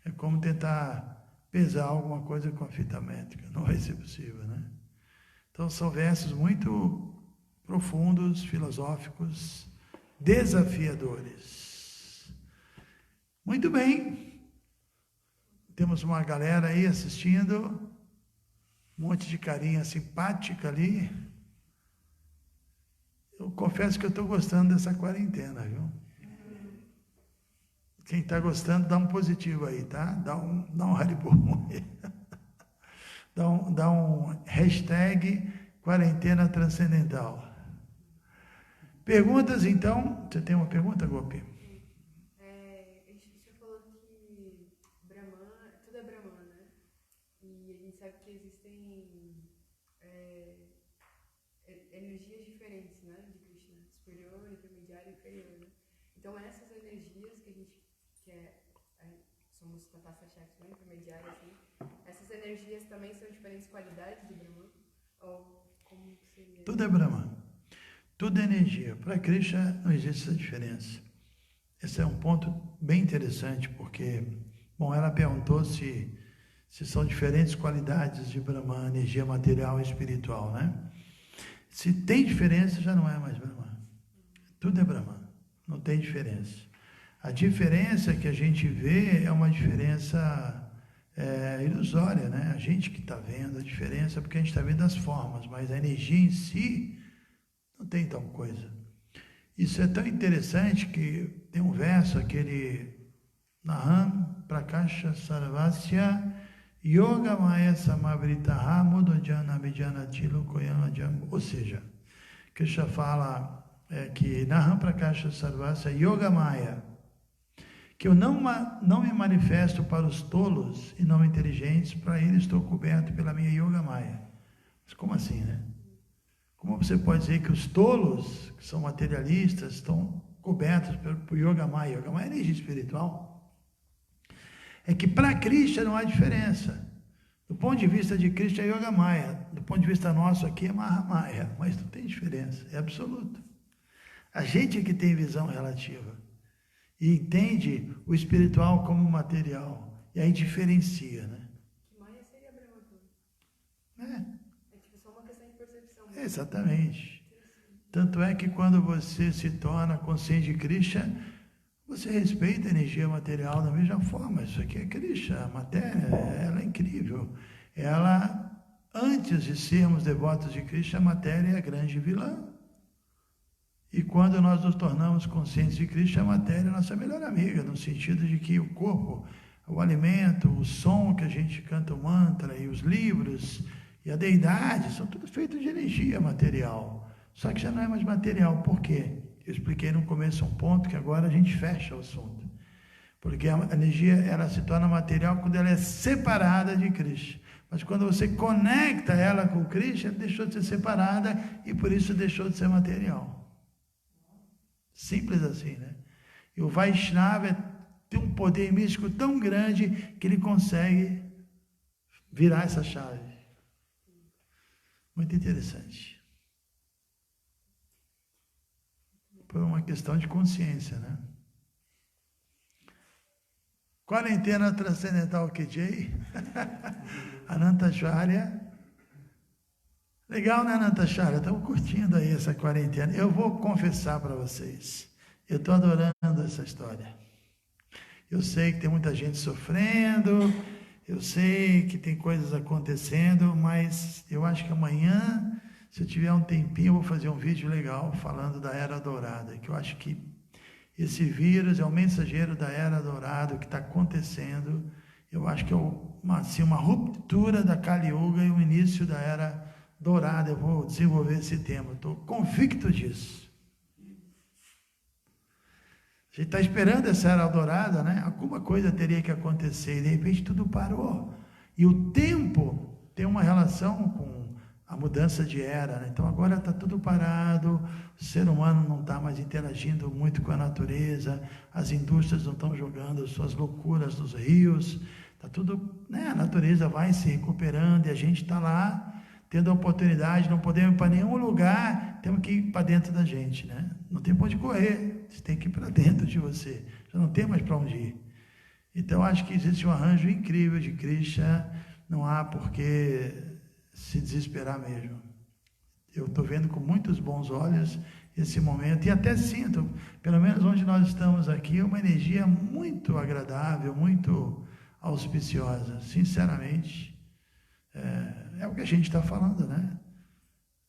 [SPEAKER 1] é como tentar pesar alguma coisa com a fita métrica. Não vai ser possível, né? Então, são versos muito profundos, filosóficos, desafiadores. Muito bem. Temos uma galera aí assistindo, um monte de carinha simpática ali. Eu confesso que eu estou gostando dessa quarentena, viu? Quem está gostando, dá um positivo aí, tá? Dá um Haribol. Dá um hashtag quarentena transcendental. Perguntas, então? Você tem uma pergunta, Gopi?
[SPEAKER 2] Você falou que Brahman, tudo é Brahman, né? E a gente sabe que existem energias diferentes, né? De Krishna, superior, intermediário e inferior, né? Então, essas energias que a gente somos Tatastha Shakti, né? Intermediário, assim, essas energias também são diferentes qualidades de Brahman? Ou como seria?
[SPEAKER 1] Tudo é Brahman. Tudo é energia. Para Krishna não existe essa diferença. Esse é um ponto bem interessante, porque, bom, ela perguntou se são diferentes qualidades de Brahman, energia material e espiritual, né? Se tem diferença, já não é mais Brahman. Tudo é Brahman. Não tem diferença. A diferença que a gente vê é uma diferença ilusória, né? A gente que está vendo a diferença, porque a gente está vendo as formas, mas a energia em si não tem tal coisa. Isso é tão interessante que tem um verso, aquele Naham Prakasha Sarvasya Yoga Maya Samavritaha Mudojana Abhijana Tilo Koyama Jambu. Ou seja, Krishna fala que Naham Prakasha Sarvasya Yoga Maya, que eu não me manifesto para os tolos e não inteligentes, para eles estou coberto pela minha Yoga Maya. Mas como assim, né? Como você pode dizer que os tolos, que são materialistas, estão cobertos por Yoga Maya? Yoga Maya é energia espiritual. É que para Krishna não há diferença. Do ponto de vista de Krishna é Yoga Maya. Do ponto de vista nosso aqui é Mahamaya. Mas não tem diferença, é absoluto. A gente é que tem visão relativa. E entende o espiritual como material. E aí diferencia, né?
[SPEAKER 2] Que Maya seria Brahma?
[SPEAKER 1] É
[SPEAKER 2] tipo só uma questão de percepção.
[SPEAKER 1] Exatamente. Tanto é que quando você se torna consciente de Krishna, você respeita a energia material da mesma forma. Isso aqui é Krishna, a matéria, ela é incrível. Ela, antes de sermos devotos de Krishna, a matéria é a grande vilã. E quando nós nos tornamos conscientes de Krishna, a matéria é a nossa melhor amiga, no sentido de que o corpo, o alimento, o som que a gente canta o mantra, e os livros, e a deidade, são tudo feitos de energia material. Só que já não é mais material. Por quê? Eu expliquei no começo um ponto que agora a gente fecha o assunto. Porque a energia, ela se torna material quando ela é separada de Krishna. Mas quando você conecta ela com Krishna, ela deixou de ser separada e por isso deixou de ser material. Simples assim, né? E o Vaishnava tem um poder místico tão grande que ele consegue virar essa chave. Muito interessante. Por uma questão de consciência, né? Quarentena transcendental KJ. Anantacharya. Legal, né, Anantacharya? Estamos curtindo aí essa quarentena. Eu vou confessar para vocês. Eu estou adorando essa história. Eu sei que tem muita gente sofrendo. Eu sei que tem coisas acontecendo. Mas eu acho que amanhã, se eu tiver um tempinho, eu vou fazer um vídeo legal falando da Era Dourada. Que eu acho que esse vírus é o mensageiro da Era Dourada, o que está acontecendo. Eu acho que é uma ruptura da Kali Yuga e o início da Era Dourada. Eu vou desenvolver esse tema, estou convicto disso. A gente está esperando essa Era Dourada, né? Alguma coisa teria que acontecer e de repente tudo parou. E o tempo tem uma relação com a mudança de era, né? Então agora está tudo parado, o ser humano não está mais interagindo muito com a natureza, as indústrias não estão jogando suas loucuras nos rios, está tudo, né? A natureza vai se recuperando e a gente está lá tendo a oportunidade, não podemos ir para nenhum lugar, temos que ir para dentro da gente, né? Não tem para onde correr, você tem que ir para dentro de você, já não tem mais para onde ir. Então acho que existe um arranjo incrível de Krishna, não há por que se desesperar mesmo. Eu estou vendo com muitos bons olhos esse momento e até sinto, pelo menos onde nós estamos aqui, uma energia muito agradável, muito auspiciosa. Sinceramente, é o que a gente está falando, né?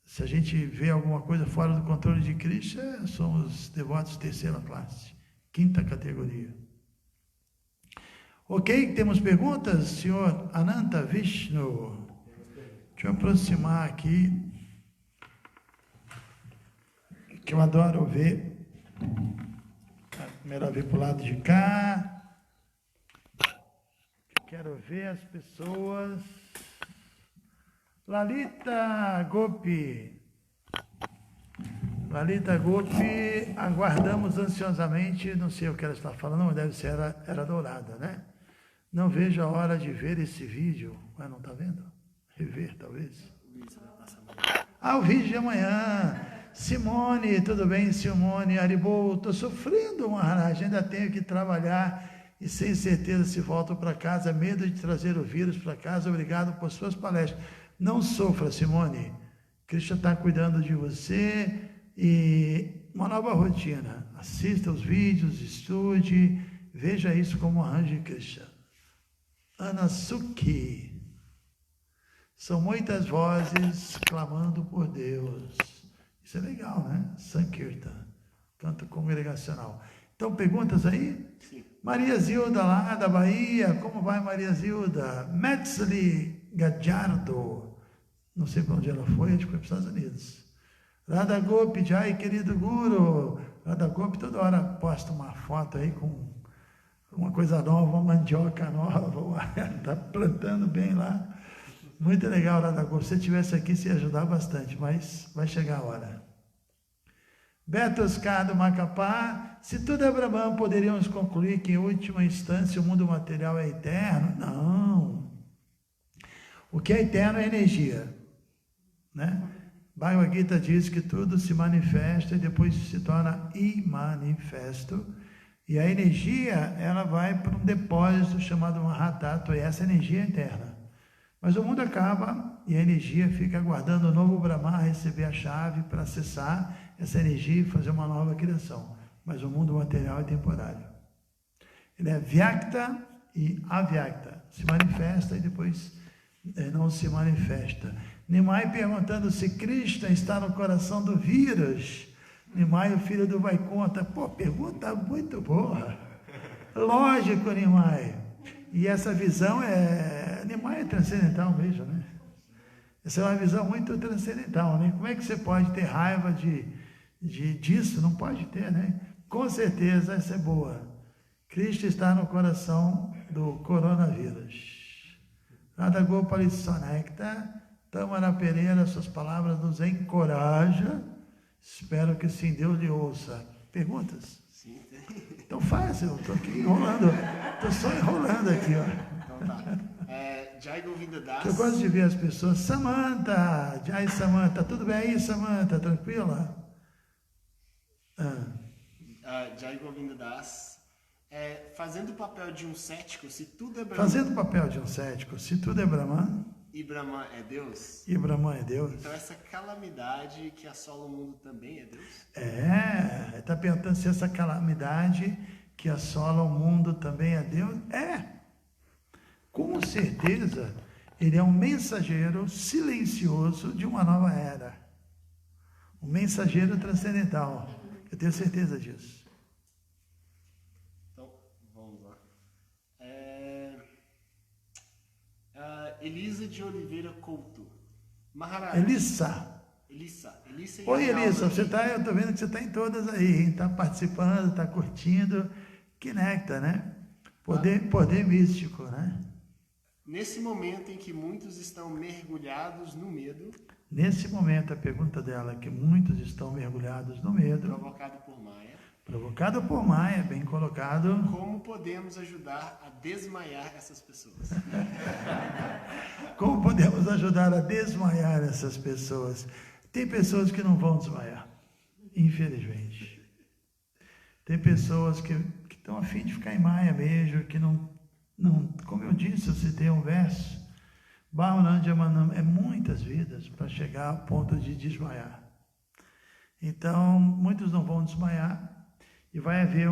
[SPEAKER 1] Se a gente vê alguma coisa fora do controle de Krishna, somos devotos de terceira classe, quinta categoria. Ok, temos perguntas, senhor Ananta Vishnu? Deixa eu aproximar aqui, que eu adoro ver. Melhor ver para o lado de cá. Quero ver as pessoas. Lalita Gopi. Lalita Gopi, aguardamos ansiosamente, não sei o que ela está falando, mas deve ser Era Dourada, né? Não vejo a hora de ver esse vídeo. Ué, não está vendo? Rever, talvez. O vídeo de amanhã. Simone, tudo bem, Simone? Aribou, estou sofrendo, Maharaj, ainda tenho que trabalhar e sem certeza se volto para casa, medo de trazer o vírus para casa. Obrigado por suas palestras. Não sofra, Simone. Krishna está cuidando de você e uma nova rotina. Assista os vídeos, estude, veja isso como um arranjo de Krishna. Anasuki. São muitas vozes clamando por Deus. Isso é legal, né? Sankirtan, canto congregacional. Então, perguntas aí? Sim. Maria Zilda, lá da Bahia. Como vai, Maria Zilda? Metzli Gajardo. Não sei para onde ela foi, acho que foi para os Estados Unidos. Radha Gopi, Jai, querido Guru. Radha Gopi toda hora posta uma foto aí com uma coisa nova, uma mandioca nova. Está plantando bem lá. Muito legal, Radha Gopi. Se você estivesse aqui, você ia ajudar bastante, mas vai chegar a hora. Beto Oscar do Macapá. Se tudo é Brahman, poderíamos concluir que, em última instância, o mundo material é eterno? Não. O que é eterno é energia, né? Bhagavad Gita diz que tudo se manifesta e depois se torna imanifesto. E a energia, ela vai para um depósito chamado Mahatattva, e essa energia é eterna. Mas o mundo acaba e a energia fica aguardando o novo Brahma receber a chave para acessar essa energia e fazer uma nova criação. Mas o mundo material é temporário. Ele é vyakta e avyakta. Se manifesta e depois não se manifesta. Nimai perguntando se Krishna está no coração do vírus. Nimai, o filho do Vaikunta. Pô, pergunta muito boa. Lógico, Nimai. E essa visão Nimai é transcendental mesmo, né? Essa é uma visão muito transcendental, né? Como é que você pode ter raiva de disso não pode ter, né? Com certeza essa é boa. Cristo está no coração do coronavírus. Radha Gopal Sonecta, Tamara Pereira, suas palavras nos encorajam. Espero que sim, Deus lhe ouça. Perguntas?
[SPEAKER 3] Sim.
[SPEAKER 1] Então faz, eu estou aqui enrolando. Estou só enrolando aqui, ó.
[SPEAKER 3] Então tá. Jai Govinda Das.
[SPEAKER 1] Eu gosto de ver as pessoas. Samantha, Jai Samantha, tudo bem aí, Samantha? Tranquila?
[SPEAKER 3] Jai Govinda Das. Fazendo o papel de um cético, se tudo é Brahman.
[SPEAKER 1] Fazendo o papel de um cético, se tudo é Brahman.
[SPEAKER 3] E Brahman é Deus?
[SPEAKER 1] E Brahman é Deus.
[SPEAKER 3] Então essa calamidade que assola o mundo também é Deus?
[SPEAKER 1] Está perguntando se essa calamidade que assola o mundo também é Deus? Com certeza, ele é um mensageiro silencioso de uma nova era. Um mensageiro transcendental. Eu tenho certeza disso.
[SPEAKER 3] Então, vamos lá. Elisa de Oliveira Couto. Maharaj.
[SPEAKER 1] Elissa. Oi, Elissa, eu estou vendo que você está em todas aí, está participando, está curtindo. Que néctar, né? Poder místico, né?
[SPEAKER 3] Nesse momento em que muitos estão mergulhados no medo.
[SPEAKER 1] Nesse momento, a pergunta dela é que muitos estão mergulhados no medo. Provocado por Maia, bem colocado.
[SPEAKER 3] Como podemos ajudar a desmaiar essas pessoas?
[SPEAKER 1] Como podemos ajudar a desmaiar essas pessoas? Tem pessoas que não vão desmaiar, infelizmente. Tem pessoas que estão a fim de ficar em Maia mesmo, que não, como eu disse, eu citei um verso, Bhavanandyamanam, é muitas vidas para chegar ao ponto de desmaiar. Então, muitos não vão desmaiar e vai haver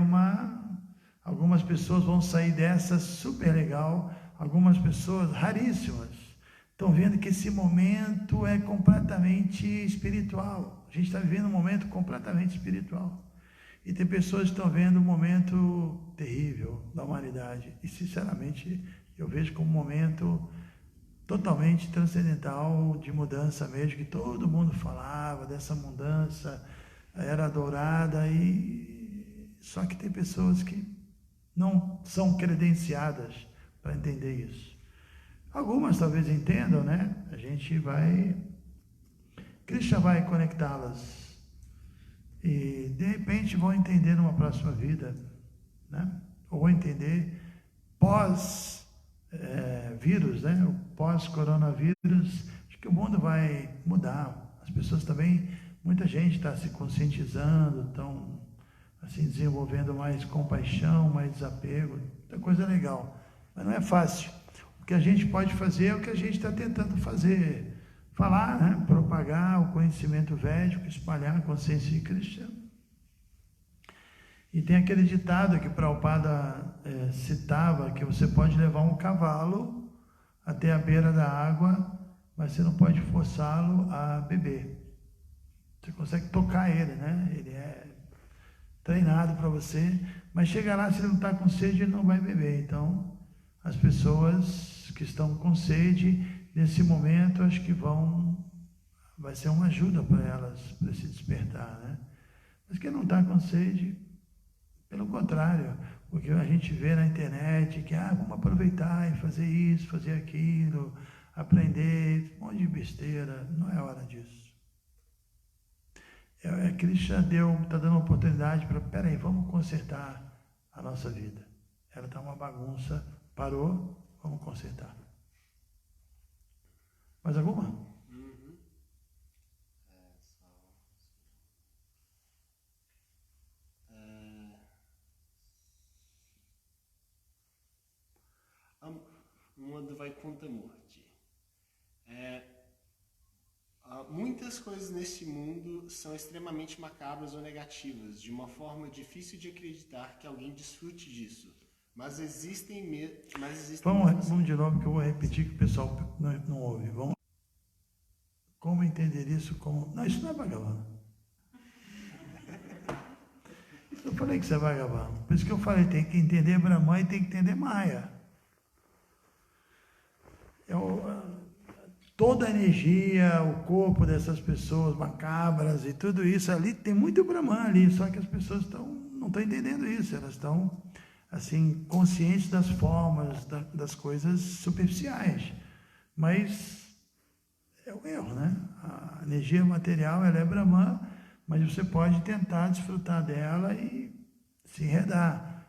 [SPEAKER 1] algumas pessoas vão sair dessa super legal, algumas pessoas raríssimas estão vendo que esse momento é completamente espiritual. A gente está vivendo um momento completamente espiritual. E tem pessoas que estão vendo um momento terrível da humanidade. E, sinceramente, eu vejo como um momento totalmente transcendental, de mudança mesmo, que todo mundo falava dessa mudança, era dourada, só que tem pessoas que não são credenciadas para entender isso. Algumas talvez entendam, né? Krishna vai conectá-las e de repente vão entender numa próxima vida, né? Ou vão entender pós-vírus, né? O pós-coronavírus. Acho que o mundo vai mudar. As pessoas também, muita gente está se conscientizando, estão assim, desenvolvendo mais compaixão, mais desapego, muita coisa legal. Mas não é fácil. O que a gente pode fazer é o que a gente está tentando fazer. Falar, né? Propagar o conhecimento védico, espalhar a consciência de Krishna. E tem aquele ditado que Prabhupada citava, que você pode levar um cavalo até a beira da água, mas você não pode forçá-lo a beber. Você consegue tocar ele, né? Ele é treinado para você, mas chega lá, se ele não está com sede, ele não vai beber. Então, as pessoas que estão com sede, nesse momento, acho que vai ser uma ajuda para elas, para se despertar, né? Mas quem não está com sede, pelo contrário, porque a gente vê na internet que, vamos aproveitar e fazer isso, fazer aquilo, aprender, um monte de besteira, não é hora disso. Krishna está dando uma oportunidade para, peraí, vamos consertar a nossa vida. Ela está uma bagunça, parou, vamos consertar. Mais alguma?
[SPEAKER 3] Uhum. Uma do Vaikunta-murti. Muitas coisas neste mundo são extremamente macabras ou negativas, de uma forma difícil de acreditar que alguém desfrute disso. Mas existem
[SPEAKER 1] Vamos de novo, que eu vou repetir que o pessoal não ouve. Como entender isso como... Não, isso não é vagabundo. Eu falei que isso é vagabundo. Por isso que eu falei, tem que entender Brahman e tem que entender Maya. Todo toda a energia, o corpo dessas pessoas macabras e tudo isso, ali tem muito Brahman ali, só que as pessoas não estão entendendo isso, elas estão assim, conscientes das formas, das coisas superficiais, mas é o erro, né? A energia material, ela é Brahman, mas você pode tentar desfrutar dela e se enredar.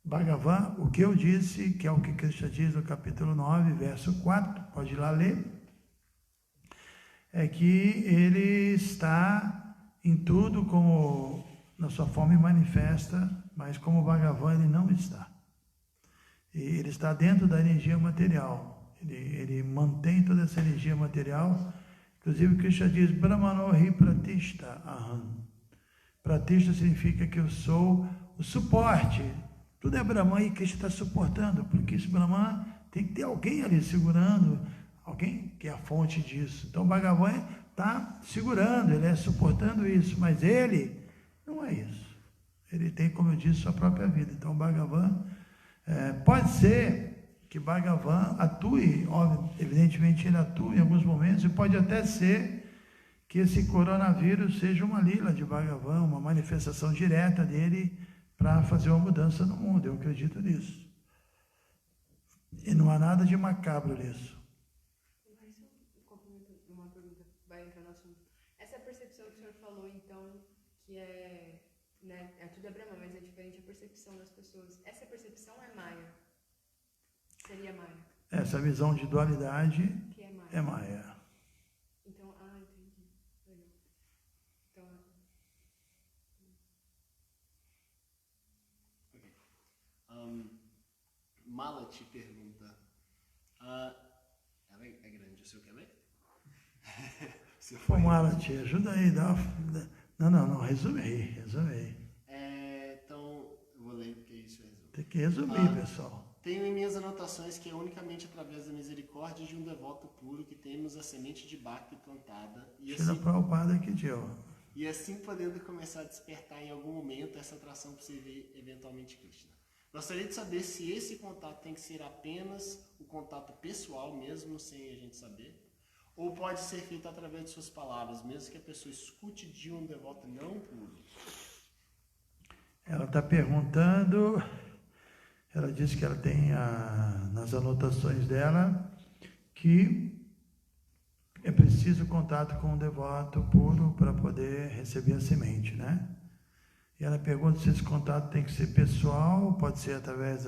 [SPEAKER 1] Bhagavan, o que eu disse, que é o que Krishna diz no capítulo 9, verso 4, pode ir lá ler, é que ele está em tudo como na sua forma manifesta, mas como Bhagavan ele não está. E ele está dentro da energia material, ele mantém toda essa energia material, inclusive Krishna diz, Brahmanohi Pratishta Aham. Pratishta significa que eu sou o suporte. Tudo é Brahman e Krishna está suportando, porque esse Brahman tem que ter alguém ali segurando, alguém que é a fonte disso. Então o Bhagavan está segurando, ele é suportando isso, mas ele não é isso. Ele tem, como eu disse, sua própria vida. Então o Bhagavan, pode ser que Bhagavan atue, óbvio, evidentemente ele atua em alguns momentos, e pode até ser que esse coronavírus seja uma lila de Bhagavan, uma manifestação direta dele, para fazer uma mudança no mundo, eu acredito nisso. E não há nada de macabro nisso.
[SPEAKER 2] Uma pergunta vai entrar no assunto. Essa percepção que o senhor falou, então, que tudo é Brahma, mas é diferente a percepção das pessoas. Essa percepção é Maya? Seria Maya?
[SPEAKER 1] Essa visão de dualidade
[SPEAKER 2] que é Maya.
[SPEAKER 1] É Maya.
[SPEAKER 2] Então, entendi. Legal. Então,
[SPEAKER 3] Mala te pergunta, ela é grande, o seu quer ler?
[SPEAKER 1] Pô, Mala, te ajuda aí, não, resume aí.
[SPEAKER 3] Então, eu vou ler porque isso é resumo.
[SPEAKER 1] Tem que resumir, pessoal.
[SPEAKER 3] Tenho em minhas anotações que é unicamente através da misericórdia de um devoto puro que temos a semente de Bhakti plantada e assim podendo começar a despertar em algum momento essa atração por servir eventualmente Krishna. Gostaria de saber se esse contato tem que ser apenas o contato pessoal, mesmo sem a gente saber, ou pode ser feito através de suas palavras, mesmo que a pessoa escute de um devoto não puro.
[SPEAKER 1] Ela está perguntando, ela disse que ela tem nas anotações dela que é preciso contato com um devoto puro para poder receber a semente, né? E ela pergunta se esse contato tem que ser pessoal, pode ser através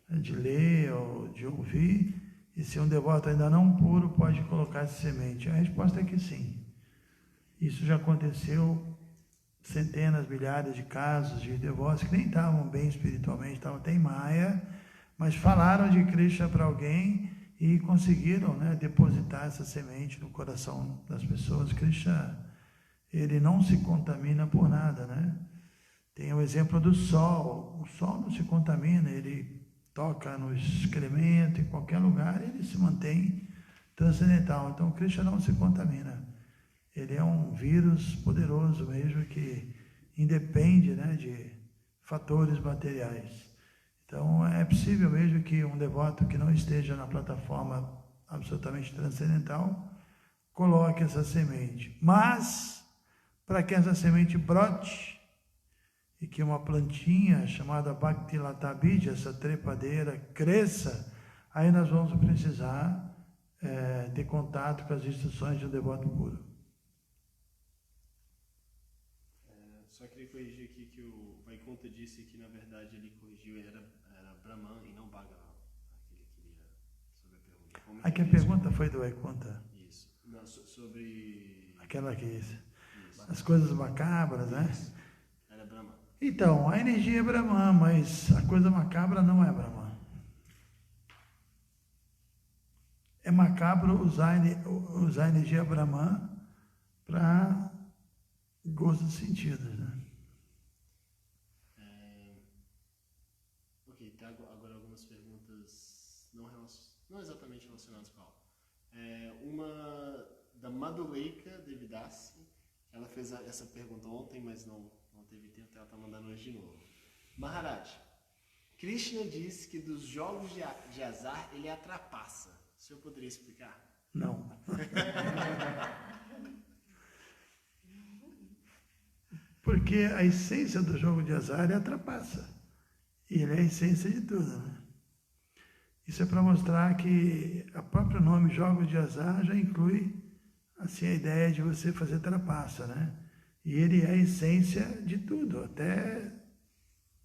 [SPEAKER 1] de ler ou de ouvir, e se um devoto ainda não puro pode colocar essa semente. A resposta é que sim. Isso já aconteceu centenas, milhares de casos de devotos que nem estavam bem espiritualmente, estavam até em Maya, mas falaram de Krishna para alguém e conseguiram, né, depositar essa semente no coração das pessoas. Krishna, ele não se contamina por nada, né? Tem o exemplo do sol. O sol não se contamina, ele toca no excremento, em qualquer lugar, ele se mantém transcendental. Então, Krishna não se contamina. Ele é um vírus poderoso mesmo, que independe, né, de fatores materiais. Então, é possível mesmo que um devoto que não esteja na plataforma absolutamente transcendental coloque essa semente. Mas, para que essa semente brote e que uma plantinha chamada Bhaktilata Bija, essa trepadeira, cresça, aí nós vamos precisar ter contato com as instruções de um devoto puro.
[SPEAKER 3] Só queria corrigir aqui que o Vaikunta disse que, na verdade, ele corrigiu, era Brahman e não Bhagavan. Ele queria sobre a pergunta.
[SPEAKER 1] Aqui a pergunta foi do Vaikunta?
[SPEAKER 3] Isso. Não, sobre...
[SPEAKER 1] Aquela que isso. As coisas macabras, né?
[SPEAKER 3] Isso. Era Brahman.
[SPEAKER 1] Então, a energia é Brahman, mas a coisa macabra não é Brahman. É macabro usar a energia Brahman para gosto dos sentidos, né?
[SPEAKER 3] Ok, tem agora algumas perguntas não exatamente relacionadas com a aula. Uma da Madhuleika Devidasi, ela fez essa pergunta ontem, mas não teve tempo, ela está mandando hoje de novo. Maharaj, Krishna diz que dos jogos de azar ele é a trapaça. O senhor poderia explicar?
[SPEAKER 1] Não. Porque a essência do jogo de azar é a trapaça. E ele é a essência de tudo, né? Isso é para mostrar que o próprio nome jogos de azar já inclui assim, a ideia de você fazer trapaça, né? E ele é a essência de tudo, até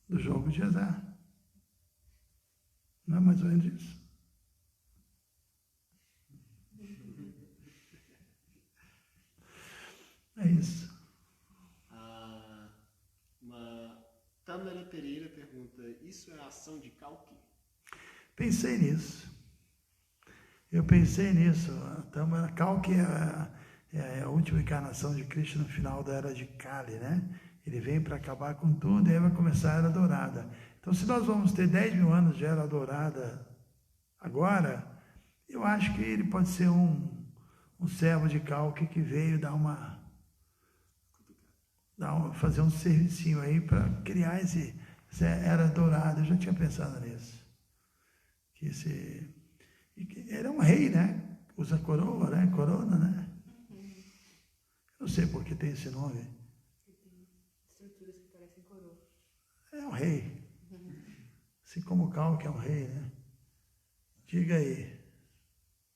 [SPEAKER 1] do jogo de azar. Não é mais ou menos isso? É isso.
[SPEAKER 3] Tâmara Pereira pergunta, isso é ação de calque?
[SPEAKER 1] Pensei nisso. Eu pensei nisso. A Tâmara Kalki é a última encarnação de Krishna no final da Era de Kali, né? Ele vem para acabar com tudo e aí vai começar a Era Dourada. Então, se nós vamos ter 10 mil anos de Era Dourada agora, eu acho que ele pode ser um servo de Kalki que veio fazer um servicinho aí para criar essa Era Dourada. Eu já tinha pensado nisso. Ele é um rei, né? Usa coroa, né? Corona, né? Eu não sei por que tem esse nome.
[SPEAKER 2] Tem estruturas que parecem coroa.
[SPEAKER 1] É um rei. Assim como o Kalki é um rei, né? Diga aí.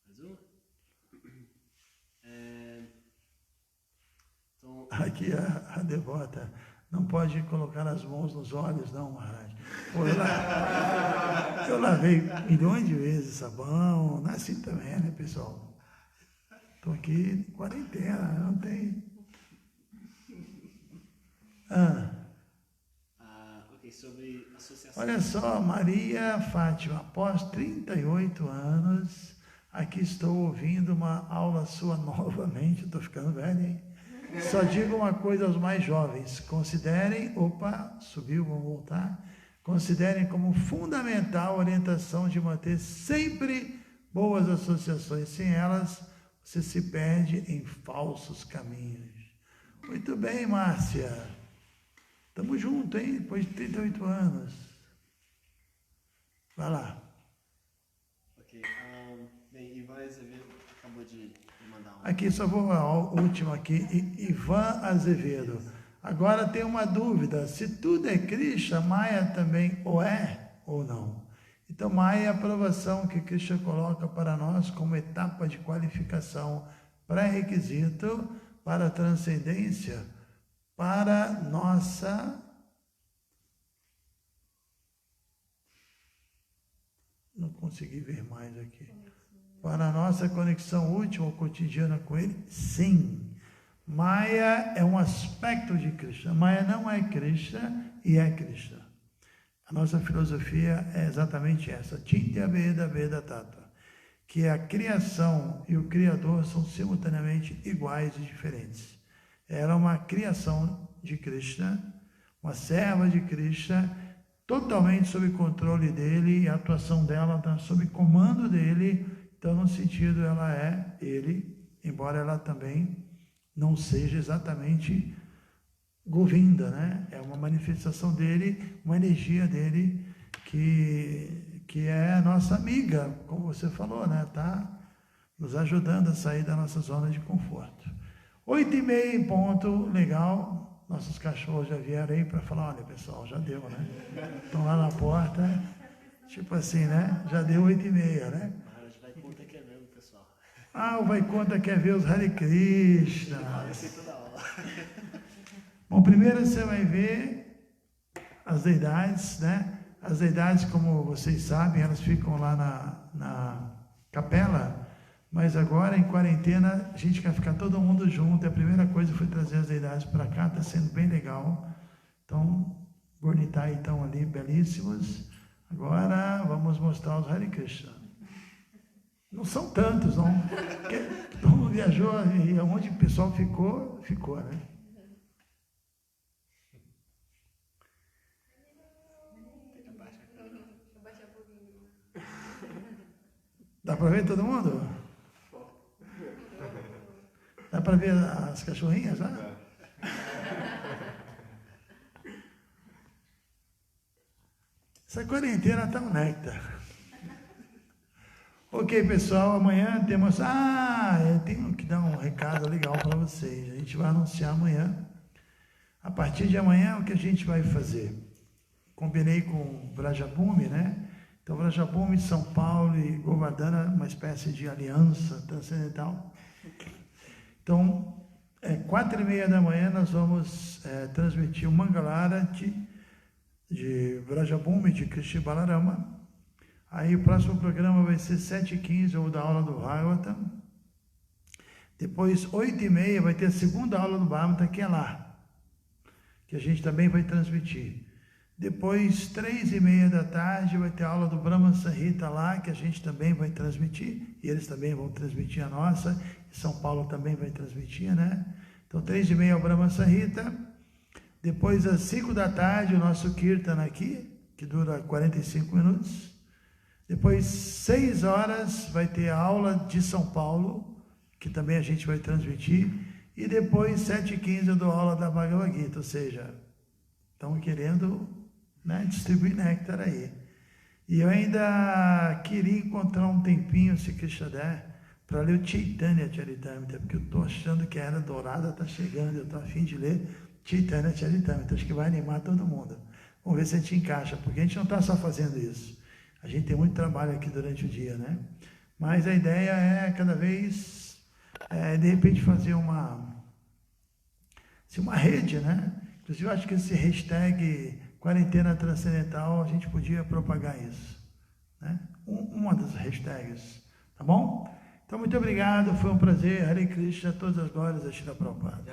[SPEAKER 3] Mais uma? Então,
[SPEAKER 1] Aqui a devota não pode colocar as mãos nos olhos, não, Maharaj. Eu lavei milhões de vezes sabão, não é assim também, né, pessoal? Estou aqui em quarentena, não tem.
[SPEAKER 3] ok, sobre associação.
[SPEAKER 1] Olha só, Maria Fátima, após 38 anos, aqui estou ouvindo uma aula sua novamente, estou ficando velho, hein? Só digo uma coisa aos mais jovens, considerem, subiu, vamos voltar, considerem como fundamental a orientação de manter sempre boas associações, sem elas você se perde em falsos caminhos. Muito bem, Márcia, estamos juntos, hein, depois de 38 anos. Vai lá.
[SPEAKER 3] Ok, bem, Ivan Azevedo acabou de mandar um.
[SPEAKER 1] Aqui, só vou ao último aqui, Ivan Azevedo. Agora tem uma dúvida, se tudo é Krishna, Maya também ou é ou não? Então, Maya é a aprovação que Krishna coloca para nós como etapa de qualificação, pré-requisito para a transcendência, para nossa... Não consegui ver mais aqui. Para a nossa conexão última ou cotidiana com Ele, sim. Maya é um aspecto de Krishna. Maya não é Krishna e é Krishna. A nossa filosofia é exatamente essa. Chintya Veda Veda Tattva. Que a criação e o Criador são simultaneamente iguais e diferentes. Ela é uma criação de Krishna, uma serva de Krishna, totalmente sob controle dele, e a atuação dela está sob comando dele. Então, no sentido, ela é ele, embora ela também não seja exatamente Govinda, né? É uma manifestação dele, uma energia dele, que é a nossa amiga, como você falou, né? Está nos ajudando a sair da nossa zona de conforto. 8h30 em ponto, legal. Nossos cachorros já vieram aí para falar, olha pessoal, já deu, né? Estão lá na porta, tipo assim, né? Já deu 8h30, né?
[SPEAKER 3] Vaikunta quer ver o pessoal.
[SPEAKER 1] O Vaikunta quer ver os Hare Krishna.
[SPEAKER 3] Eu sei toda aula.
[SPEAKER 1] Bom, primeiro você vai ver as deidades, né? As deidades, como vocês sabem, elas ficam lá na capela, mas agora em quarentena a gente quer ficar todo mundo junto. A primeira coisa foi trazer as deidades para cá, está sendo bem legal. Então, Gornitai estão ali belíssimos. Agora vamos mostrar os Hare Krishna. Não são tantos, não. Porque todo mundo viajou e onde o pessoal ficou, né? Dá para ver todo mundo? Dá para ver as cachorrinhas lá? Essa quarentena está um néctar. Ok, pessoal, amanhã temos... eu tenho que dar um recado legal para vocês. A gente vai anunciar amanhã. A partir de amanhã, o que a gente vai fazer? Combinei com o Vrajabhumi, né? Então, Vrajabhumi, São Paulo e Govardhana, uma espécie de aliança transcendental. Então, 4h30 da manhã, nós vamos transmitir o Mangalarati de Vrajabhumi, de Krishna Balarama. Aí o próximo programa vai ser 7h15, ou da aula do Bhagavatam. Depois, 8h30, vai ter a segunda aula do Bhagavatam, que é lá, que a gente também vai transmitir. Depois, 3h30 da tarde, vai ter a aula do Brahma Samhita lá, que a gente também vai transmitir, e eles também vão transmitir a nossa, e São Paulo também vai transmitir, né? Então, 3h30 é o Brahma Samhita. Depois, às 5 da tarde, o nosso Kirtan aqui, que dura 45 minutos. Depois, 6 horas, vai ter a aula de São Paulo, que também a gente vai transmitir. E depois, 7h15, eu dou aula da Bhagavad Gita, ou seja, estão querendo, né, distribuir néctar aí. E eu ainda queria encontrar um tempinho, se Krishna der, para ler o Chaitanya Charitamrita, porque eu estou achando que a Era Dourada está chegando, eu estou a fim de ler Chaitanya Charitamrita, acho que vai animar todo mundo. Vamos ver se a gente encaixa, porque a gente não está só fazendo isso. A gente tem muito trabalho aqui durante o dia, né? Mas a ideia é cada vez, de repente, fazer uma rede, né? Inclusive, eu acho que esse hashtag quarentena transcendental, a gente podia propagar isso, né? Uma das hashtags, tá bom? Então, muito obrigado, foi um prazer. Hare Krishna, todas as glórias a Srila Prabhupada.